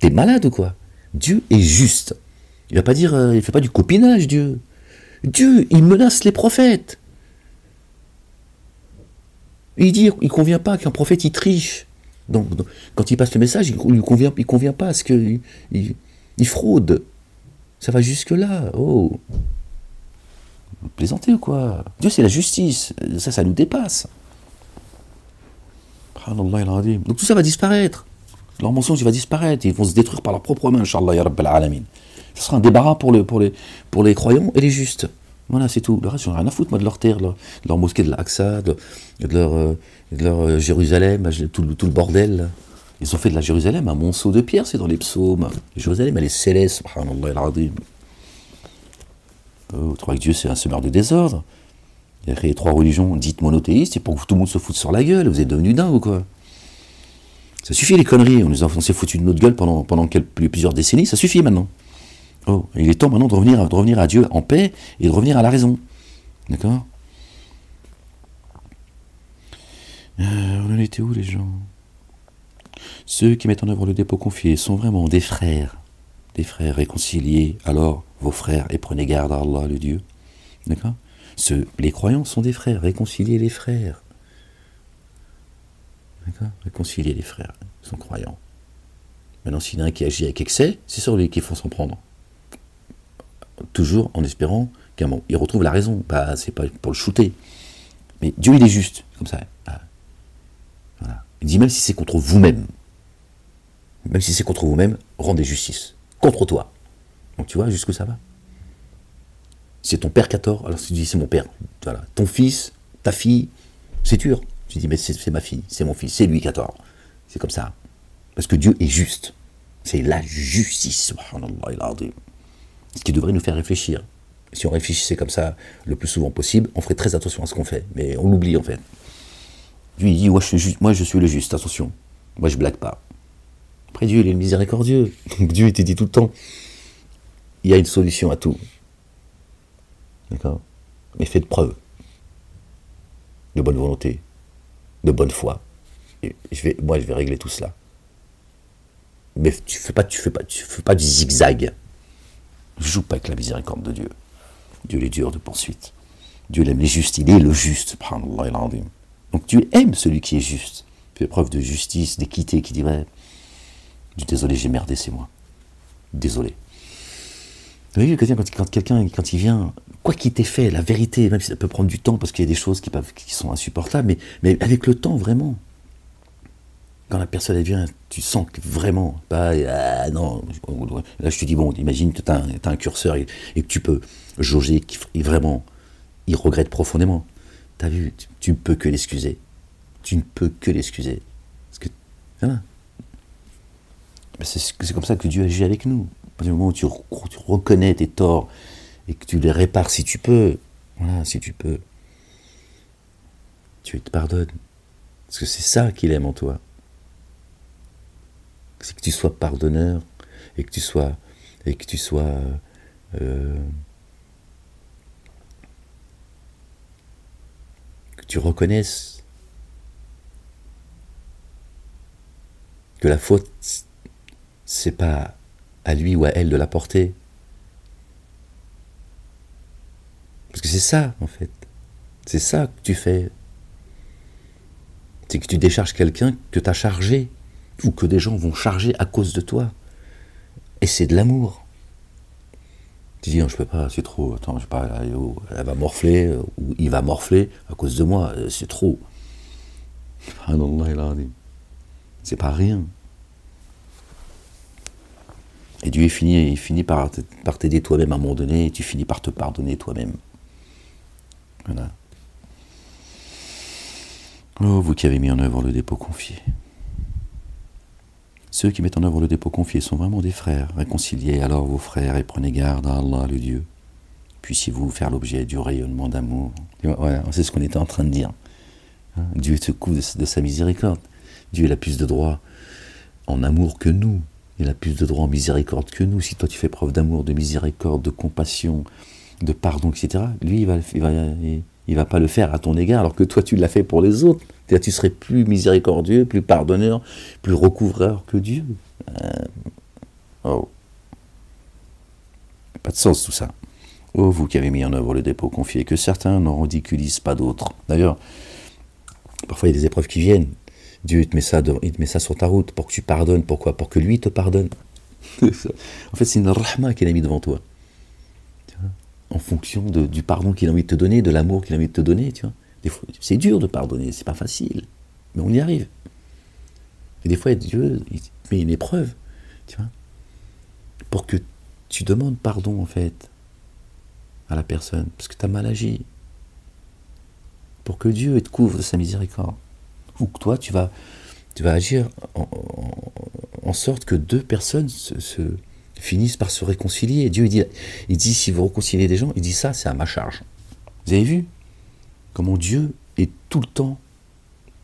T'es malade ou quoi? Dieu est juste. Il ne va pas dire, il ne fait pas du copinage, Dieu. Dieu, il menace les prophètes. Il dit, il ne convient pas qu'un prophète, il triche. Donc, quand il passe le message, il ne convient pas à ce qu'il fraude. Ça va jusque-là. Oh. Vous plaisantez ou quoi? Dieu, c'est la justice. Ça nous dépasse. Donc tout ça va disparaître. Leur mensonge va disparaître. Ils vont se détruire par leur propre main, Inch'Allah, ya Rabbal Alamin. Ce sera un débarras pour les croyants et les justes. Voilà, c'est tout. Le reste, j'en ai rien à foutre, moi, de leur terre, de leur mosquée de l'Aqsa, de leur Jérusalem, tout le bordel. Là. Ils ont fait de la Jérusalem un monceau de pierre, c'est dans les psaumes. Jérusalem, elle est céleste, subhanallah al-azim. Oh, tu crois que Dieu, c'est un semeur de désordre? Il a créé 3 religions dites monothéistes, et pour que tout le monde se foute sur la gueule. Vous êtes devenus dingue ou quoi? Ça suffit les conneries, on s'est foutu de notre gueule pendant plusieurs décennies, ça suffit maintenant. Oh, il est temps maintenant de revenir à Dieu en paix et de revenir à la raison. D'accord? On en était où les gens? Ceux qui mettent en œuvre le dépôt confié sont vraiment des frères réconciliés. Alors, vos frères, et prenez garde à Allah, le Dieu. D'accord? Les croyants sont des frères, réconciliez les frères. D'accord? Réconcilier les frères, ils sont croyants. Maintenant, s'il y en a un qui agit avec excès, c'est sur lui qu'il faut s'en prendre. Toujours en espérant qu'il retrouve la raison. C'est pas pour le shooter. Mais Dieu, il est juste. Comme ça. Voilà. Il dit même si c'est contre vous-même. Même si c'est contre vous-même, rendez justice. Contre toi. Donc tu vois jusqu'où ça va. C'est ton père qui a tort, alors tu dis c'est mon père. Voilà. Ton fils, ta fille, c'est dur. Tu dis mais c'est ma fille, c'est mon fils, c'est lui qui a tort. C'est comme ça. Parce que Dieu est juste. C'est la justice. Subhanallah. Ce qui devrait nous faire réfléchir. Si on réfléchissait comme ça le plus souvent possible, on ferait très attention à ce qu'on fait. Mais on l'oublie en fait. Dieu il dit moi je suis le juste, attention. Moi je blague pas. Après Dieu il est miséricordieux. Donc Dieu il te dit tout le temps, il y a une solution à tout. D'accord? Mais faites preuve de bonne volonté, de bonne foi. Et je vais régler tout cela. Mais tu fais pas du zigzag. Joue pas avec la miséricorde de Dieu. Dieu est dur de poursuite. Dieu aime les justes, il est le juste. Subhanallah al-azim. Donc Dieu aime celui qui est juste. Fait preuve de justice, d'équité, qui dirait désolé, j'ai merdé, c'est moi. Désolé. Vous avez vu quand quelqu'un, quand il vient, quoi qu'il t'ait fait, la vérité, même si ça peut prendre du temps, parce qu'il y a des choses qui sont insupportables, mais avec le temps, vraiment, quand la personne elle vient, tu sens que vraiment, non, là je te dis, bon, imagine que tu as un curseur et que tu peux jauger, et vraiment, il regrette profondément. Tu as vu, tu ne peux que l'excuser. Tu ne peux que l'excuser. Parce que, voilà. C'est comme ça que Dieu agit avec nous. À partir du moment où tu reconnais tes torts et que tu les répares si tu peux, voilà, si tu peux, Dieu te pardonne. Parce que c'est ça qu'il aime en toi. C'est que tu sois pardonneur et que tu sois que tu reconnaisses que la faute, c'est pas à lui ou à elle de la porter. Parce que c'est ça, en fait. C'est ça que tu fais. C'est que tu décharges quelqu'un que tu as chargé, ou que des gens vont charger à cause de toi. Et c'est de l'amour. Tu dis, non, je peux pas, c'est trop, attends, je sais pas, elle va morfler, ou il va morfler à cause de moi, c'est trop. C'est pas rien. Et Dieu il finit par t'aider toi-même à un moment donné, et tu finis par te pardonner toi-même. Voilà. Oh, vous qui avez mis en œuvre le dépôt confié. Ceux qui mettent en œuvre le dépôt confié sont vraiment des frères. Réconciliez alors vos frères et prenez garde à Allah, le Dieu. Puissiez-vous faire l'objet du rayonnement d'amour. Voilà, c'est ce qu'on était en train de dire. Dieu te couvre de sa miséricorde. Dieu a plus de droit en amour que nous. Il a plus de droit en miséricorde que nous. Si toi tu fais preuve d'amour, de miséricorde, de compassion, de pardon, etc., lui il va pas le faire à ton égard, alors que toi tu l'as fait pour les autres. Tu serais plus miséricordieux, plus pardonneur, plus recouvreur que Dieu. Oh. Pas de sens tout ça. Oh, vous qui avez mis en œuvre le dépôt confié, que certains n'en ridiculisent pas d'autres. D'ailleurs, parfois il y a des épreuves qui viennent. Dieu il te met ça sur ta route pour que tu pardonnes. Pourquoi? Pour que lui te pardonne. En fait, c'est une rahma qu'il a mis devant toi. Tu vois, en fonction du pardon qu'il a envie de te donner, de l'amour qu'il a envie de te donner. Tu vois. Des fois, c'est dur de pardonner, c'est pas facile. Mais on y arrive. Et des fois, Dieu il te met une épreuve. Tu vois, pour que tu demandes pardon, en fait, à la personne. Parce que tu as mal agi. Pour que Dieu te couvre de sa miséricorde. Ou que toi, tu vas agir en sorte que deux personnes finissent par se réconcilier. Et Dieu, il dit, si vous réconciliez des gens, il dit ça, c'est à ma charge. Vous avez vu? comment Dieu est tout le temps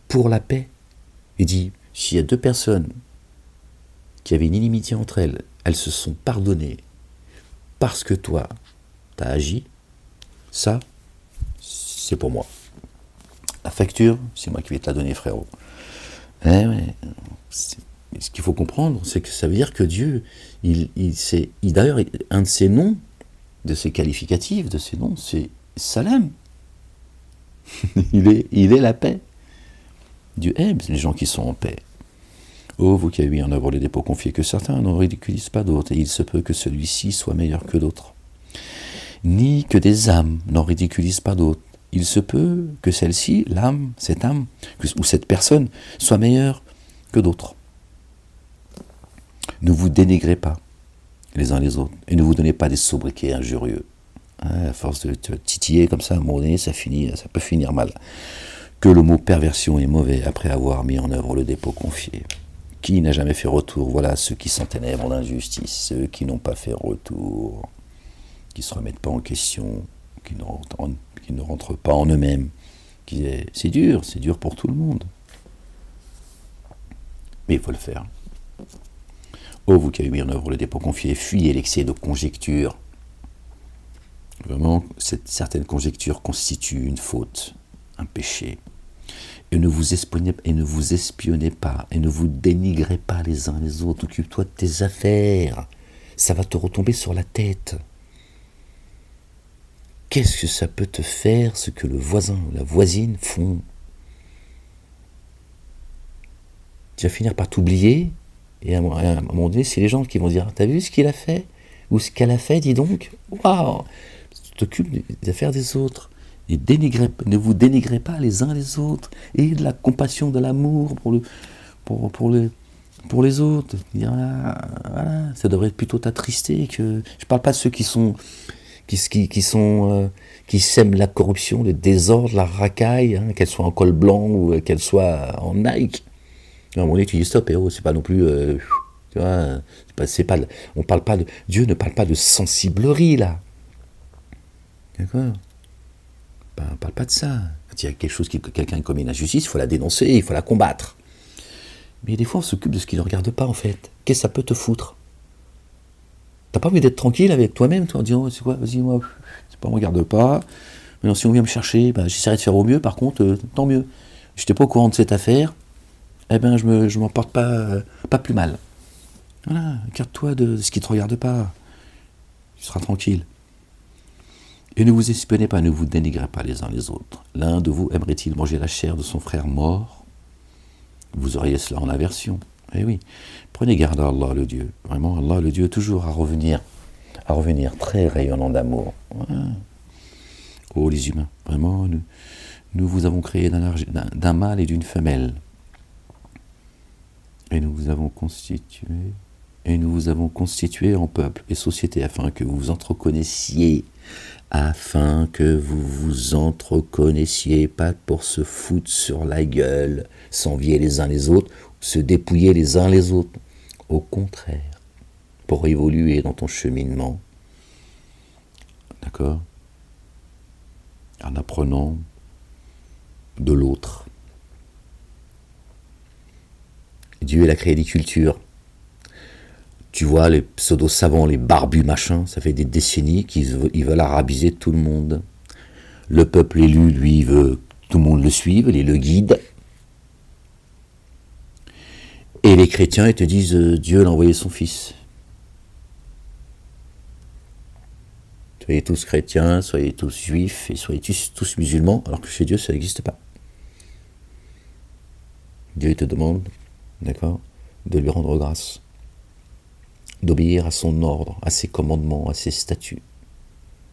pour la paix. Il dit, s'il y a deux personnes qui avaient une inimitié entre elles, elles se sont pardonnées parce que toi, tu as agi, ça, c'est pour moi. La facture, c'est moi qui vais te la donner, frérot. Ouais. Ce qu'il faut comprendre, c'est que ça veut dire que Dieu, d'ailleurs, un de ses noms, de ses qualificatifs, de ses noms, c'est Salam. il est la paix. Dieu aime les gens qui sont en paix. Oh, vous qui avez mis en œuvre les dépôts confiés, que certains n'en ridiculisent pas d'autres, et il se peut que celui-ci soit meilleur que d'autres. Ni que des âmes n'en ridiculisent pas d'autres. Il se peut que celle-ci, l'âme, cette âme, ou cette personne, soit meilleure que d'autres. Ne vous dénigrez pas les uns les autres, et ne vous donnez pas des sobriquets injurieux. À force de te titiller comme ça, à un moment donné, ça peut finir mal. Que le mot perversion est mauvais après avoir mis en œuvre le dépôt confié. Qui n'a jamais fait retour? Voilà ceux qui s'enténèbrent en injustice, ceux qui n'ont pas fait retour, qui ne se remettent pas en question, qui ne rentrent pas en eux-mêmes. C'est dur pour tout le monde. Mais il faut le faire. Oh, vous qui avez mis en œuvre le dépôt confié, fuyez l'excès de conjectures. Vraiment, certaines conjectures constituent une faute, un péché. Et ne vous espionnez pas, et ne vous dénigrez pas les uns les autres. Occupe-toi de tes affaires. Ça va te retomber sur la tête. Qu'est-ce que ça peut te faire, ce que le voisin ou la voisine font? Tu vas finir par t'oublier, et à un moment donné, c'est les gens qui vont dire « T'as vu ce qu'il a fait? Ou ce qu'elle a fait, dis donc? Waouh !» Tu t'occupes des affaires des autres. Et ne vous dénigrez pas les uns les autres. Et de la compassion, de l'amour pour les autres. Voilà, ça devrait plutôt t'attrister que... Je ne parle pas de ceux qui sèment la corruption, le désordre, la racaille, hein, qu'elle soit en col blanc ou qu'elle soit en Nike. À un moment donné, tu dis stop, c'est pas non plus... tu vois, on parle pas de... Dieu ne parle pas de sensiblerie, là. D'accord? On ne parle pas de ça. Quand il y a quelque chose, quelqu'un commet une injustice, il faut la dénoncer, il faut la combattre. Mais des fois, on s'occupe de ce qui ne regarde pas, en fait. Qu'est-ce que ça peut te foutre? T'as pas envie d'être tranquille avec toi-même, toi, en disant, c'est quoi, vas-y, moi, c'est pas, on ne regarde pas. Mais si on vient me chercher, j'essaierai de faire au mieux, par contre, tant mieux. Je n'étais pas au courant de cette affaire, je m'en porte pas plus mal. Voilà, écarte-toi de ce qui ne te regarde pas. Tu seras tranquille. Et ne vous espionnez pas, ne vous dénigrez pas les uns les autres. L'un de vous aimerait-il manger la chair de son frère mort? Vous auriez cela en aversion. Eh oui, prenez garde à Allah le Dieu. Vraiment, Allah le Dieu, toujours à revenir très rayonnant d'amour. Voilà. Oh les humains, vraiment, nous vous avons créé d'un mâle et d'une femelle. Et nous vous avons constitué en peuple et société afin que vous vous entreconnaissiez. Pas pour se foutre sur la gueule, s'envier les uns les autres, se dépouiller les uns les autres. Au contraire, pour évoluer dans ton cheminement, d'accord, en apprenant de l'autre. Dieu, il a créé des cultures. Tu vois, les pseudo-savants, les barbus machins, ça fait des décennies qu'ils veulent arabiser tout le monde. Le peuple élu, lui, il veut que tout le monde le suive, il le guide. Et les chrétiens, ils te disent, Dieu a envoyé son fils. Soyez tous chrétiens, soyez tous juifs, et soyez tous musulmans, alors que chez Dieu, ça n'existe pas. Dieu te demande, d'accord, de lui rendre grâce, d'obéir à son ordre, à ses commandements, à ses statuts,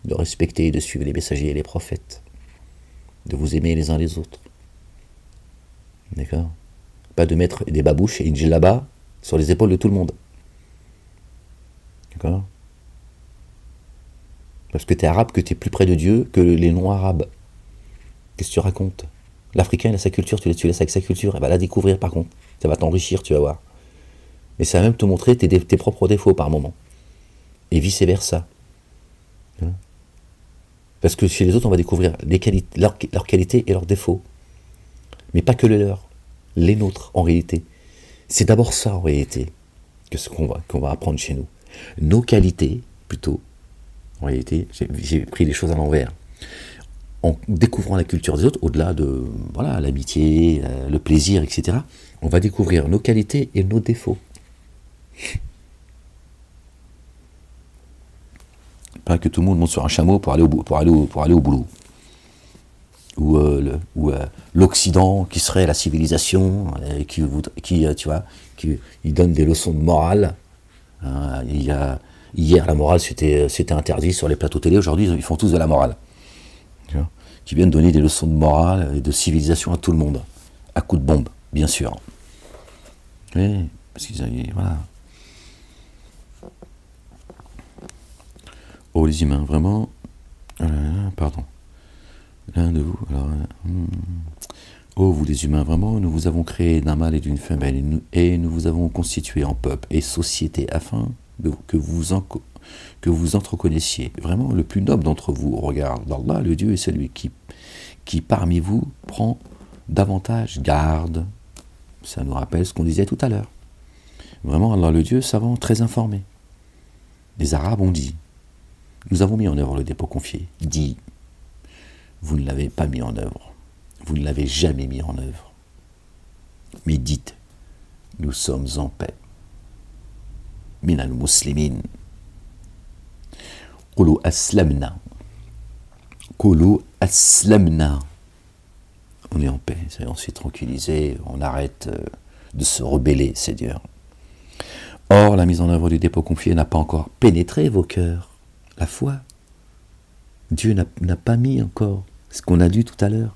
de respecter et de suivre les messagers et les prophètes, de vous aimer les uns les autres. D'accord? Pas de mettre des babouches et une djellaba sur les épaules de tout le monde. D'accord? Parce que tu es arabe, que tu es plus près de Dieu que les non-arabes. Qu'est-ce que tu racontes? L'Africain, il a sa culture, tu laisses avec sa culture, elle va la découvrir par contre. Ça va t'enrichir, tu vas voir. Mais ça va même te montrer tes propres défauts par moment. Et vice-versa. Parce que chez les autres, on va découvrir leurs qualités et leurs défauts. Mais pas que les leurs, les nôtres en réalité. C'est d'abord ça en réalité que ce qu'on va apprendre chez nous. Nos qualités, plutôt, en réalité, j'ai pris les choses à l'envers. En découvrant la culture des autres, au-delà de voilà, l'amitié, le plaisir, etc., on va découvrir nos qualités et nos défauts. Pas que tout le monde monte sur un chameau pour aller au boulot. Ou l'Occident qui serait la civilisation, qui donne des leçons de morale. Hein, hier, la morale, c'était interdit sur les plateaux télé. Aujourd'hui, ils font tous de la morale. Tu vois, qui viennent donner des leçons de morale et de civilisation à tout le monde. À coups de bombe, bien sûr. Oui, parce qu'ils avaient... Voilà. Oh, les humains, vraiment... pardon. L'un de vous... Alors, oh, vous les humains, vraiment, nous vous avons créé d'un mâle et d'une femelle, et nous vous avons constitué en peuple et société afin que vous entreconnaissiez. Vraiment, le plus noble d'entre vous, au regard d'Allah, le Dieu, est celui qui parmi vous prend davantage garde. Ça nous rappelle ce qu'on disait tout à l'heure. Vraiment, Allah, le Dieu, savant, très informé. Les Arabes ont dit, nous avons mis en œuvre le dépôt confié. Dit, vous ne l'avez pas mis en œuvre. Vous ne l'avez jamais mis en œuvre. Mais dites, nous sommes en paix. Minal muslimin. Qulu aslamna. Qulu aslamna. On est en paix, on s'est tranquillisé, on arrête de se rebeller, Seigneur. Or, la mise en œuvre du dépôt confié n'a pas encore pénétré vos cœurs. La foi. Dieu n'a pas mis encore ce qu'on a lu tout à l'heure.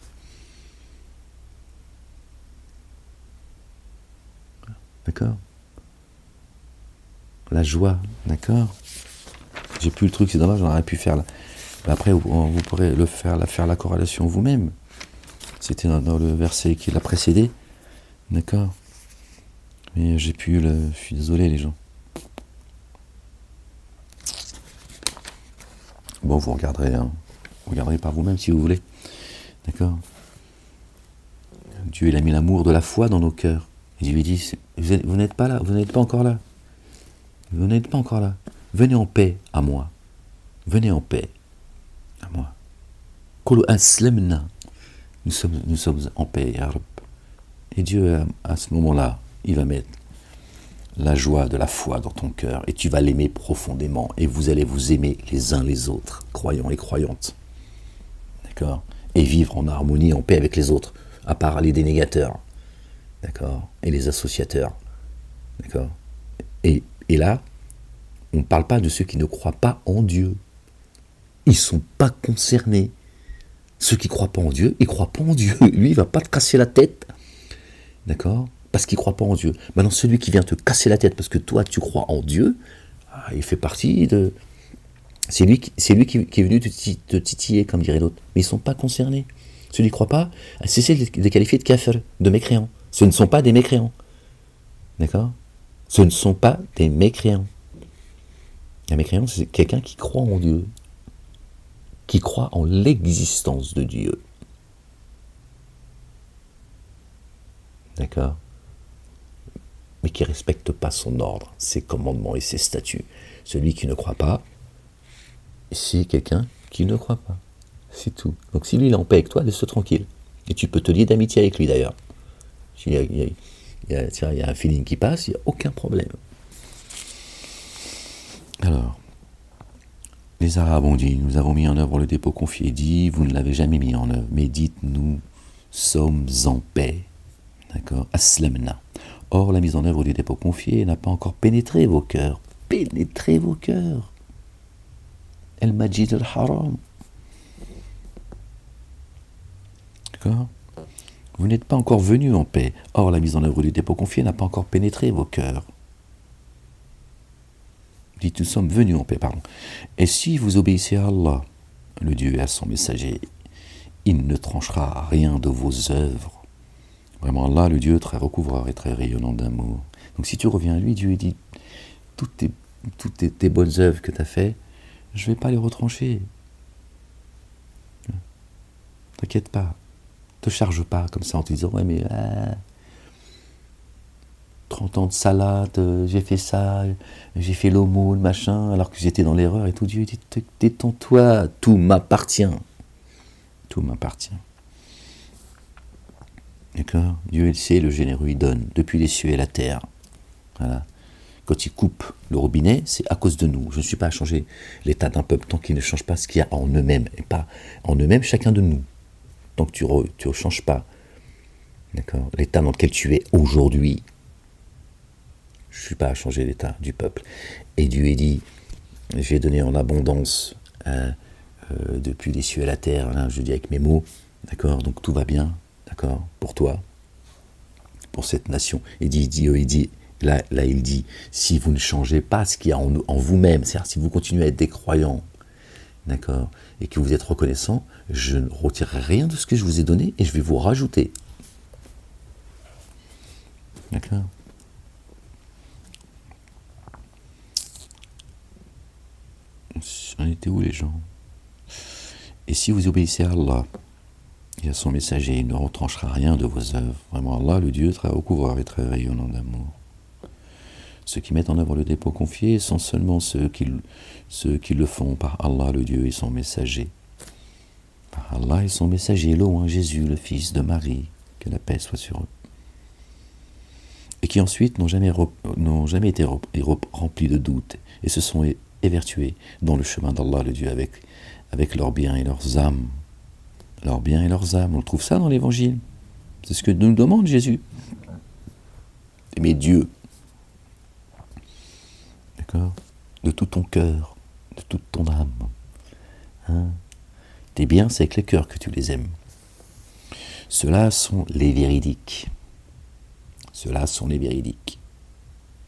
D'accord? La joie, d'accord? J'ai plus le truc, c'est dommage, j'en aurais pu faire là. Après, vous pourrez faire la corrélation vous-même. C'était dans le verset qui l'a précédé. D'accord? Mais j'ai pu le... Je suis désolé, les gens. Bon, vous regarderez, hein. Vous regarderez par vous-même si vous voulez. D'accord? Dieu, il a mis l'amour de la foi dans nos cœurs. Et Dieu lui dit, vous n'êtes pas là, vous n'êtes pas encore là. Vous n'êtes pas encore là. Venez en paix à moi. Venez en paix à moi. Qulu aslamna. Nous sommes en paix, Ya Rabb. Et Dieu, à ce moment-là, il va mettre la joie de la foi dans ton cœur, et tu vas l'aimer profondément, et vous allez vous aimer les uns les autres, croyants et croyantes. D'accord? Et vivre en harmonie, en paix avec les autres, à part les dénégateurs. D'accord? Et les associateurs. D'accord? Et là, on ne parle pas de ceux qui ne croient pas en Dieu. Ils ne sont pas concernés. Ceux qui ne croient pas en Dieu, ils ne croient pas en Dieu. Lui, il ne va pas te casser la tête. D'accord? Parce qu'il ne croit pas en Dieu. Maintenant, celui qui vient te casser la tête parce que toi, tu crois en Dieu, il fait partie de... C'est lui qui est venu te titiller, comme dirait l'autre. Mais ils ne sont pas concernés. Ceux qui ne croient pas, cessez de les qualifier de kafir, de mécréants. Ce ne sont pas des mécréants. D'accord? Ce ne sont pas des mécréants. Un mécréant, c'est quelqu'un qui croit en Dieu, qui croit en l'existence de Dieu. D'accord? Mais qui ne respecte pas son ordre, ses commandements et ses statuts. Celui qui ne croit pas, c'est quelqu'un qui ne croit pas. C'est tout. Donc si lui il est en paix avec toi, laisse-le tranquille. Et tu peux te lier d'amitié avec lui d'ailleurs. Il y a un feeling qui passe, il n'y a aucun problème. Alors, les Arabes ont dit, nous avons mis en œuvre le dépôt confié, dit, vous ne l'avez jamais mis en œuvre, mais dites, nous sommes en paix. D'accord? Aslamna. Or, la mise en œuvre du dépôt confié n'a pas encore pénétré vos cœurs. Pénétré vos cœurs. El-Majid al-Haram. D'accord? Vous n'êtes pas encore venus en paix. Or, la mise en œuvre du dépôt confié n'a pas encore pénétré vos cœurs. Dites, nous sommes venus en paix, pardon. Et si vous obéissez à Allah, le Dieu et à son messager, il ne tranchera rien de vos œuvres. Vraiment, Allah, le Dieu très recouvreur et très rayonnant d'amour. Donc si tu reviens à lui, Dieu dit, toutes tes bonnes œuvres que tu as faites, je ne vais pas les retrancher. T'inquiète pas. Te charge pas comme ça en te disant ouais mais 30 ans de salade, j'ai fait ça, j'ai fait l'aumône, machin, alors que j'étais dans l'erreur et tout. Dieu dit détends-toi, tout m'appartient. Tout m'appartient. D'accord? Dieu il sait, le généreux il donne, depuis les cieux et la terre. Voilà. Quand il coupe le robinet, c'est à cause de nous. Je ne suis pas à changer l'état d'un peuple tant qu'il ne change pas ce qu'il y a en eux-mêmes, et pas en eux-mêmes chacun de nous. Tant que tu ne changes pas, d'accord, l'état dans lequel tu es aujourd'hui, je ne suis pas à changer l'état du peuple. Et Dieu est dit, j'ai donné en abondance depuis les cieux et la terre, là, je dis avec mes mots, d'accord, donc tout va bien, d'accord, pour toi, pour cette nation. Et Dieu, il dit, là, il dit, si vous ne changez pas ce qu'il y a en vous-même, c'est-à-dire si vous continuez à être des croyants, d'accord, et que vous êtes reconnaissant, je ne retirerai rien de ce que je vous ai donné et je vais vous rajouter. D'accord. On était où les gens? Et si vous obéissez à Allah et à son messager, il ne retranchera rien de vos œuvres. Vraiment, Allah, le Dieu très haut couvreur et très rayonnant d'amour. Ceux qui mettent en œuvre le dépôt confié sont seulement ceux qui le font par Allah, le Dieu et son messager. Par Allah et son messager, loin Jésus, le fils de Marie, que la paix soit sur eux. Et qui ensuite n'ont jamais été remplis de doutes et se sont évertués dans le chemin d'Allah, le Dieu, avec leurs biens et leurs âmes. Leurs biens et leurs âmes, on trouve ça dans l'Évangile. C'est ce que nous demande Jésus. Aimer Dieu. D'accord? De tout ton cœur, de toute ton âme. Hein? Tes biens, c'est avec le cœur que tu les aimes. Ceux-là sont les véridiques. Ceux-là sont les véridiques.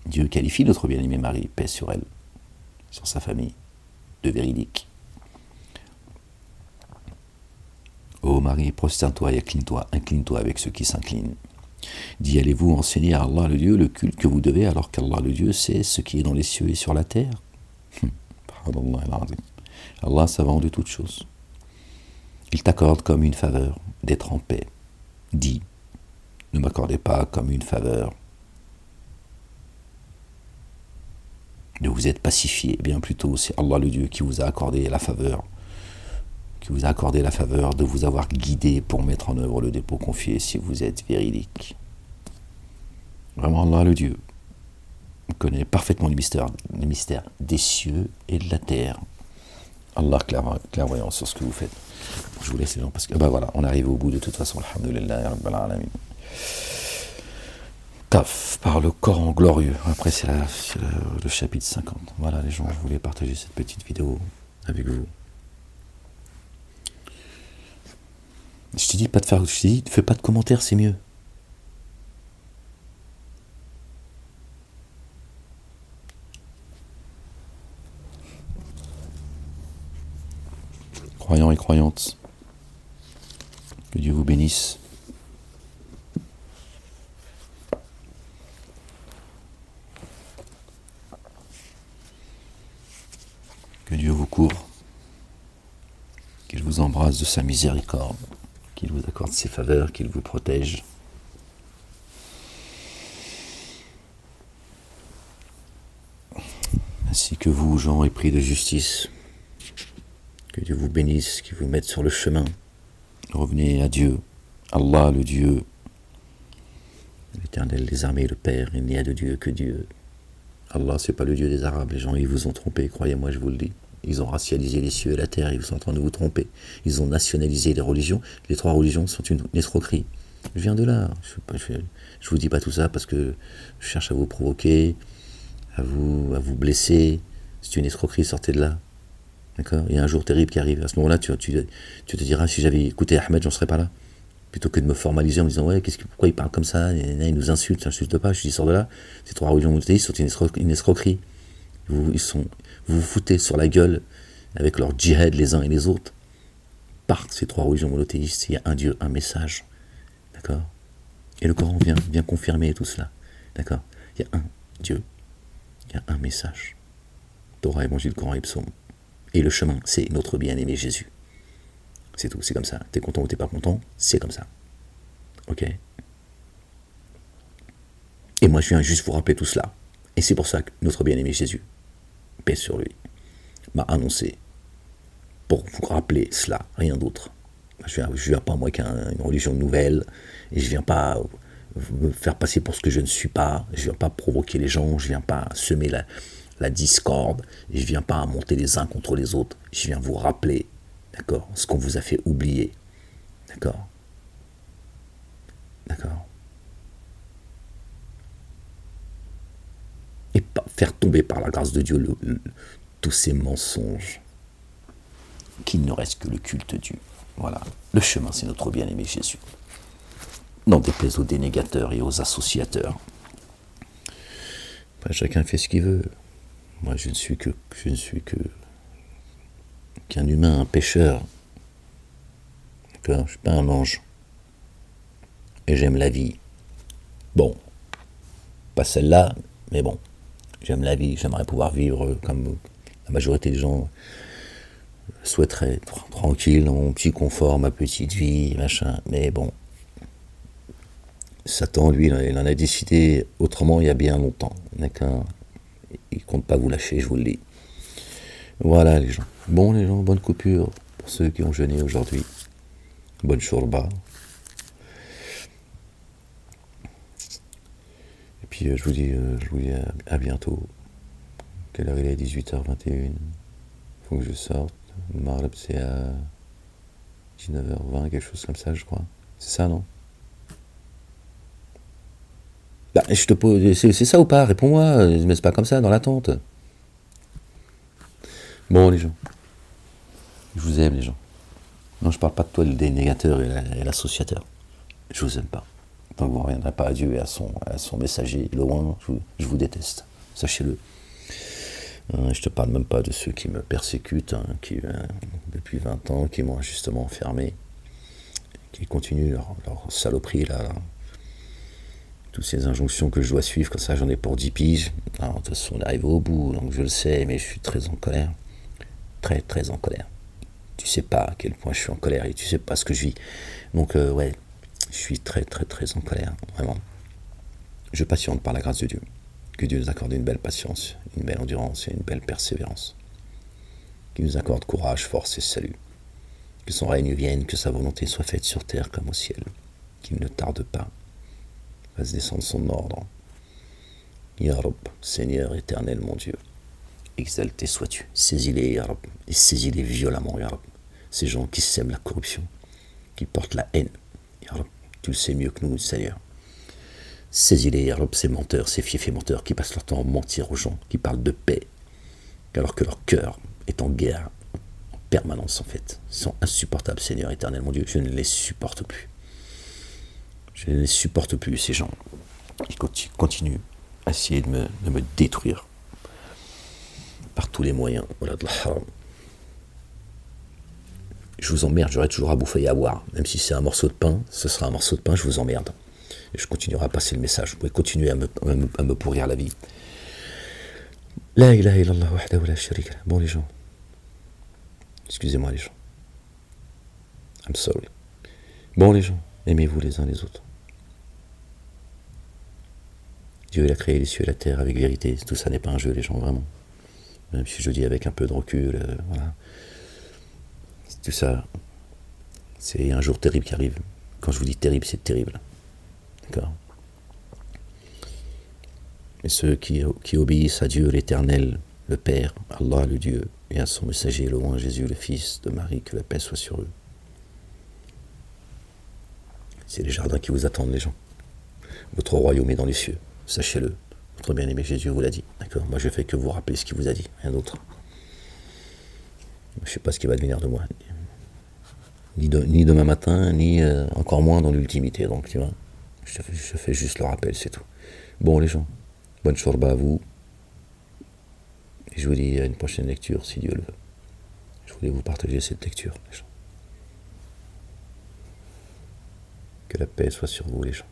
Dieu qualifie notre bien-aimée Marie, paix sur elle, sur sa famille, de véridique. Ô Marie, prosterne-toi et incline-toi avec ceux qui s'inclinent. Dis, allez-vous enseigner à Allah le Dieu le culte que vous devez alors qu'Allah le Dieu sait ce qui est dans les cieux et sur la terre? Allah savant de toutes choses. Il t'accorde comme une faveur d'être en paix. Dis, ne m'accordez pas comme une faveur de vous être pacifié. Bien plutôt, c'est Allah le Dieu qui vous a accordé la faveur, de vous avoir guidé pour mettre en œuvre le dépôt confié si vous êtes véridique. Vraiment, Allah le Dieu connaît parfaitement les mystères des cieux et de la terre. Allah clairvoyant sur ce que vous faites. Je vous laisse les gens parce que voilà, on arrive au bout de toute façon. Alhamdulillah, Rabbil Alamin. Taf, par le Coran glorieux. Après, c'est le chapitre 50. Voilà, les gens, je voulais partager cette petite vidéo avec vous. Je te dis pas de faire, je te dis, fais pas de commentaires, c'est mieux. Croyants et croyantes, que Dieu vous bénisse. Que Dieu vous couvre, qu'il vous embrasse de sa miséricorde, qu'il vous accorde ses faveurs, qu'il vous protège. Ainsi que vous, gens épris de justice, que Dieu vous bénisse, qu'il vous mette sur le chemin. Revenez à Dieu, Allah le Dieu, l'Éternel des armées, le Père, il n'y a de Dieu que Dieu. Allah, c'est pas le Dieu des Arabes, les gens, ils vous ont trompé, croyez-moi, je vous le dis. Ils ont racialisé les cieux et la terre, ils sont en train de vous tromper. Ils ont nationalisé les religions, les 3 religions sont une escroquerie. Je viens de là, je vous dis pas tout ça parce que je cherche à vous provoquer, à vous blesser. C'est une escroquerie, sortez de là. D'accord? Il y a un jour terrible qui arrive. À ce moment-là, tu te diras, si j'avais écouté Ahmed, j'en serais pas là. Plutôt que de me formaliser en me disant, ouais, pourquoi il parle comme ça? Il nous insulte, j'insulte pas. Je dis, sors de là. Ces 3 religions monothéistes sont une escroquerie. Vous vous foutez sur la gueule avec leur djihad les uns et les autres. Par ces 3 religions monothéistes, il y a un Dieu, un message. D'accord? Et le Coran vient confirmer tout cela. D'accord? Il y a un Dieu, il y a un message. Torah, Évangile, Coran et Psaume. Et le chemin, c'est notre bien-aimé Jésus. C'est tout, c'est comme ça. T'es content ou t'es pas content, c'est comme ça. Ok. Et moi, je viens juste vous rappeler tout cela. Et c'est pour ça que notre bien-aimé Jésus, paix sur lui, m'a annoncé pour vous rappeler cela, rien d'autre. Je viens pas, moi, qu'une religion nouvelle, et je viens pas me faire passer pour ce que je ne suis pas, je viens pas provoquer les gens, je viens pas semer la discorde, et je viens pas monter les uns contre les autres, je viens vous rappeler, d'accord, ce qu'on vous a fait oublier, d'accord, d'accord, et pas faire tomber par la grâce de Dieu tous ces mensonges, qu'il ne reste que le culte Dieu. Voilà, le chemin, c'est notre bien-aimé Jésus. N'en déplaise aux dénégateurs et aux associateurs. Enfin, chacun fait ce qu'il veut. Moi, je ne suis qu'un humain, un pécheur. D'accord, je ne suis pas un ange. Et j'aime la vie. Bon, pas celle-là, mais bon, j'aime la vie. J'aimerais pouvoir vivre comme la majorité des gens souhaiteraient, tranquille, dans mon petit confort, ma petite vie, machin. Mais bon, Satan, lui, il en a décidé autrement il y a bien longtemps. D'accord. Il ne compte pas vous lâcher, je vous le dis. Voilà les gens. Bon les gens, bonne coupure pour ceux qui ont jeûné aujourd'hui. Bonne shorba. Et puis je vous dis à bientôt. Quelle heure il est? 18h21. Faut que je sorte. Le Maghreb c'est à 19h20, quelque chose comme ça je crois. C'est ça non? Bah, je te pose, c'est ça ou pas? Réponds-moi, mais c'est pas comme ça dans l'attente. Bon les gens, je vous aime les gens. Non, je parle pas de toi le dénégateur et l'associateur. Je vous aime pas. Tant que vous ne reviendrez pas à Dieu et à son messager loin, je vous déteste. Sachez-le. Je te parle même pas de ceux qui me persécutent, qui depuis 20 ans, qui m'ont injustement enfermé, qui continuent leur saloperie là. Toutes ces injonctions que je dois suivre, comme ça j'en ai pour 10 piges. Alors, de toute façon, on est arrivé au bout, donc je le sais, mais je suis très en colère. Très, très en colère. Tu sais pas à quel point je suis en colère et tu sais pas ce que je vis. Donc, ouais, je suis très, très, très en colère, vraiment. Je patiente par la grâce de Dieu. Que Dieu nous accorde une belle patience, une belle endurance et une belle persévérance. Qu'il nous accorde courage, force et salut. Que son règne vienne, que sa volonté soit faite sur terre comme au ciel. Qu'il ne tarde pas. Fasse descendre son ordre. Ya Rab, Seigneur éternel mon Dieu, exalté sois-tu. Saisis-les, Ya Rab, et saisis-les violemment, Ya Rab. Ces gens qui sèment la corruption, qui portent la haine. Ya Rab, tu le sais mieux que nous, Seigneur. Saisis-les, Ya Rab, ces menteurs, ces fiefs et menteurs qui passent leur temps à mentir aux gens, qui parlent de paix, alors que leur cœur est en guerre en permanence en fait. Ils sont insupportables, Seigneur éternel mon Dieu, je ne les supporte plus. Je ne les supporte plus, ces gens. Ils continuent à essayer de me détruire par tous les moyens. Voilà de la haram. Je vous emmerde, j'aurai toujours à bouffer et à boire. Même si c'est un morceau de pain, ce sera un morceau de pain, je vous emmerde. Et je continuerai à passer le message. Vous pouvez continuer à me pourrir la vie. La ilaha illallah wahdahu la sharika. Bon les gens. Excusez-moi les gens. I'm sorry. Bon les gens, aimez-vous les uns les autres. Dieu il a créé les cieux et la terre avec vérité. Tout ça n'est pas un jeu les gens, vraiment. Même si je dis avec un peu de recul, voilà. Tout ça, c'est un jour terrible qui arrive. Quand je vous dis terrible, c'est terrible. D'accord? Et ceux qui obéissent à Dieu l'éternel, le Père, Allah le Dieu, et à son messager, le loin Jésus, le Fils de Marie, que la paix soit sur eux. C'est les jardins qui vous attendent, les gens. Votre royaume est dans les cieux, sachez-le. Votre bien-aimé Jésus vous l'a dit. D'accord? Moi, je fais que vous rappeler ce qu'il vous a dit, rien d'autre. Je ne sais pas ce qui va devenir de moi. Ni demain matin, ni encore moins dans l'ultimité. Donc, tu vois, je fais juste le rappel, c'est tout. Bon, les gens, bonne shorba à vous. Et je vous dis à une prochaine lecture, si Dieu le veut. Je voulais vous partager cette lecture, les gens. Que la paix soit sur vous, les gens.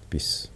Peace.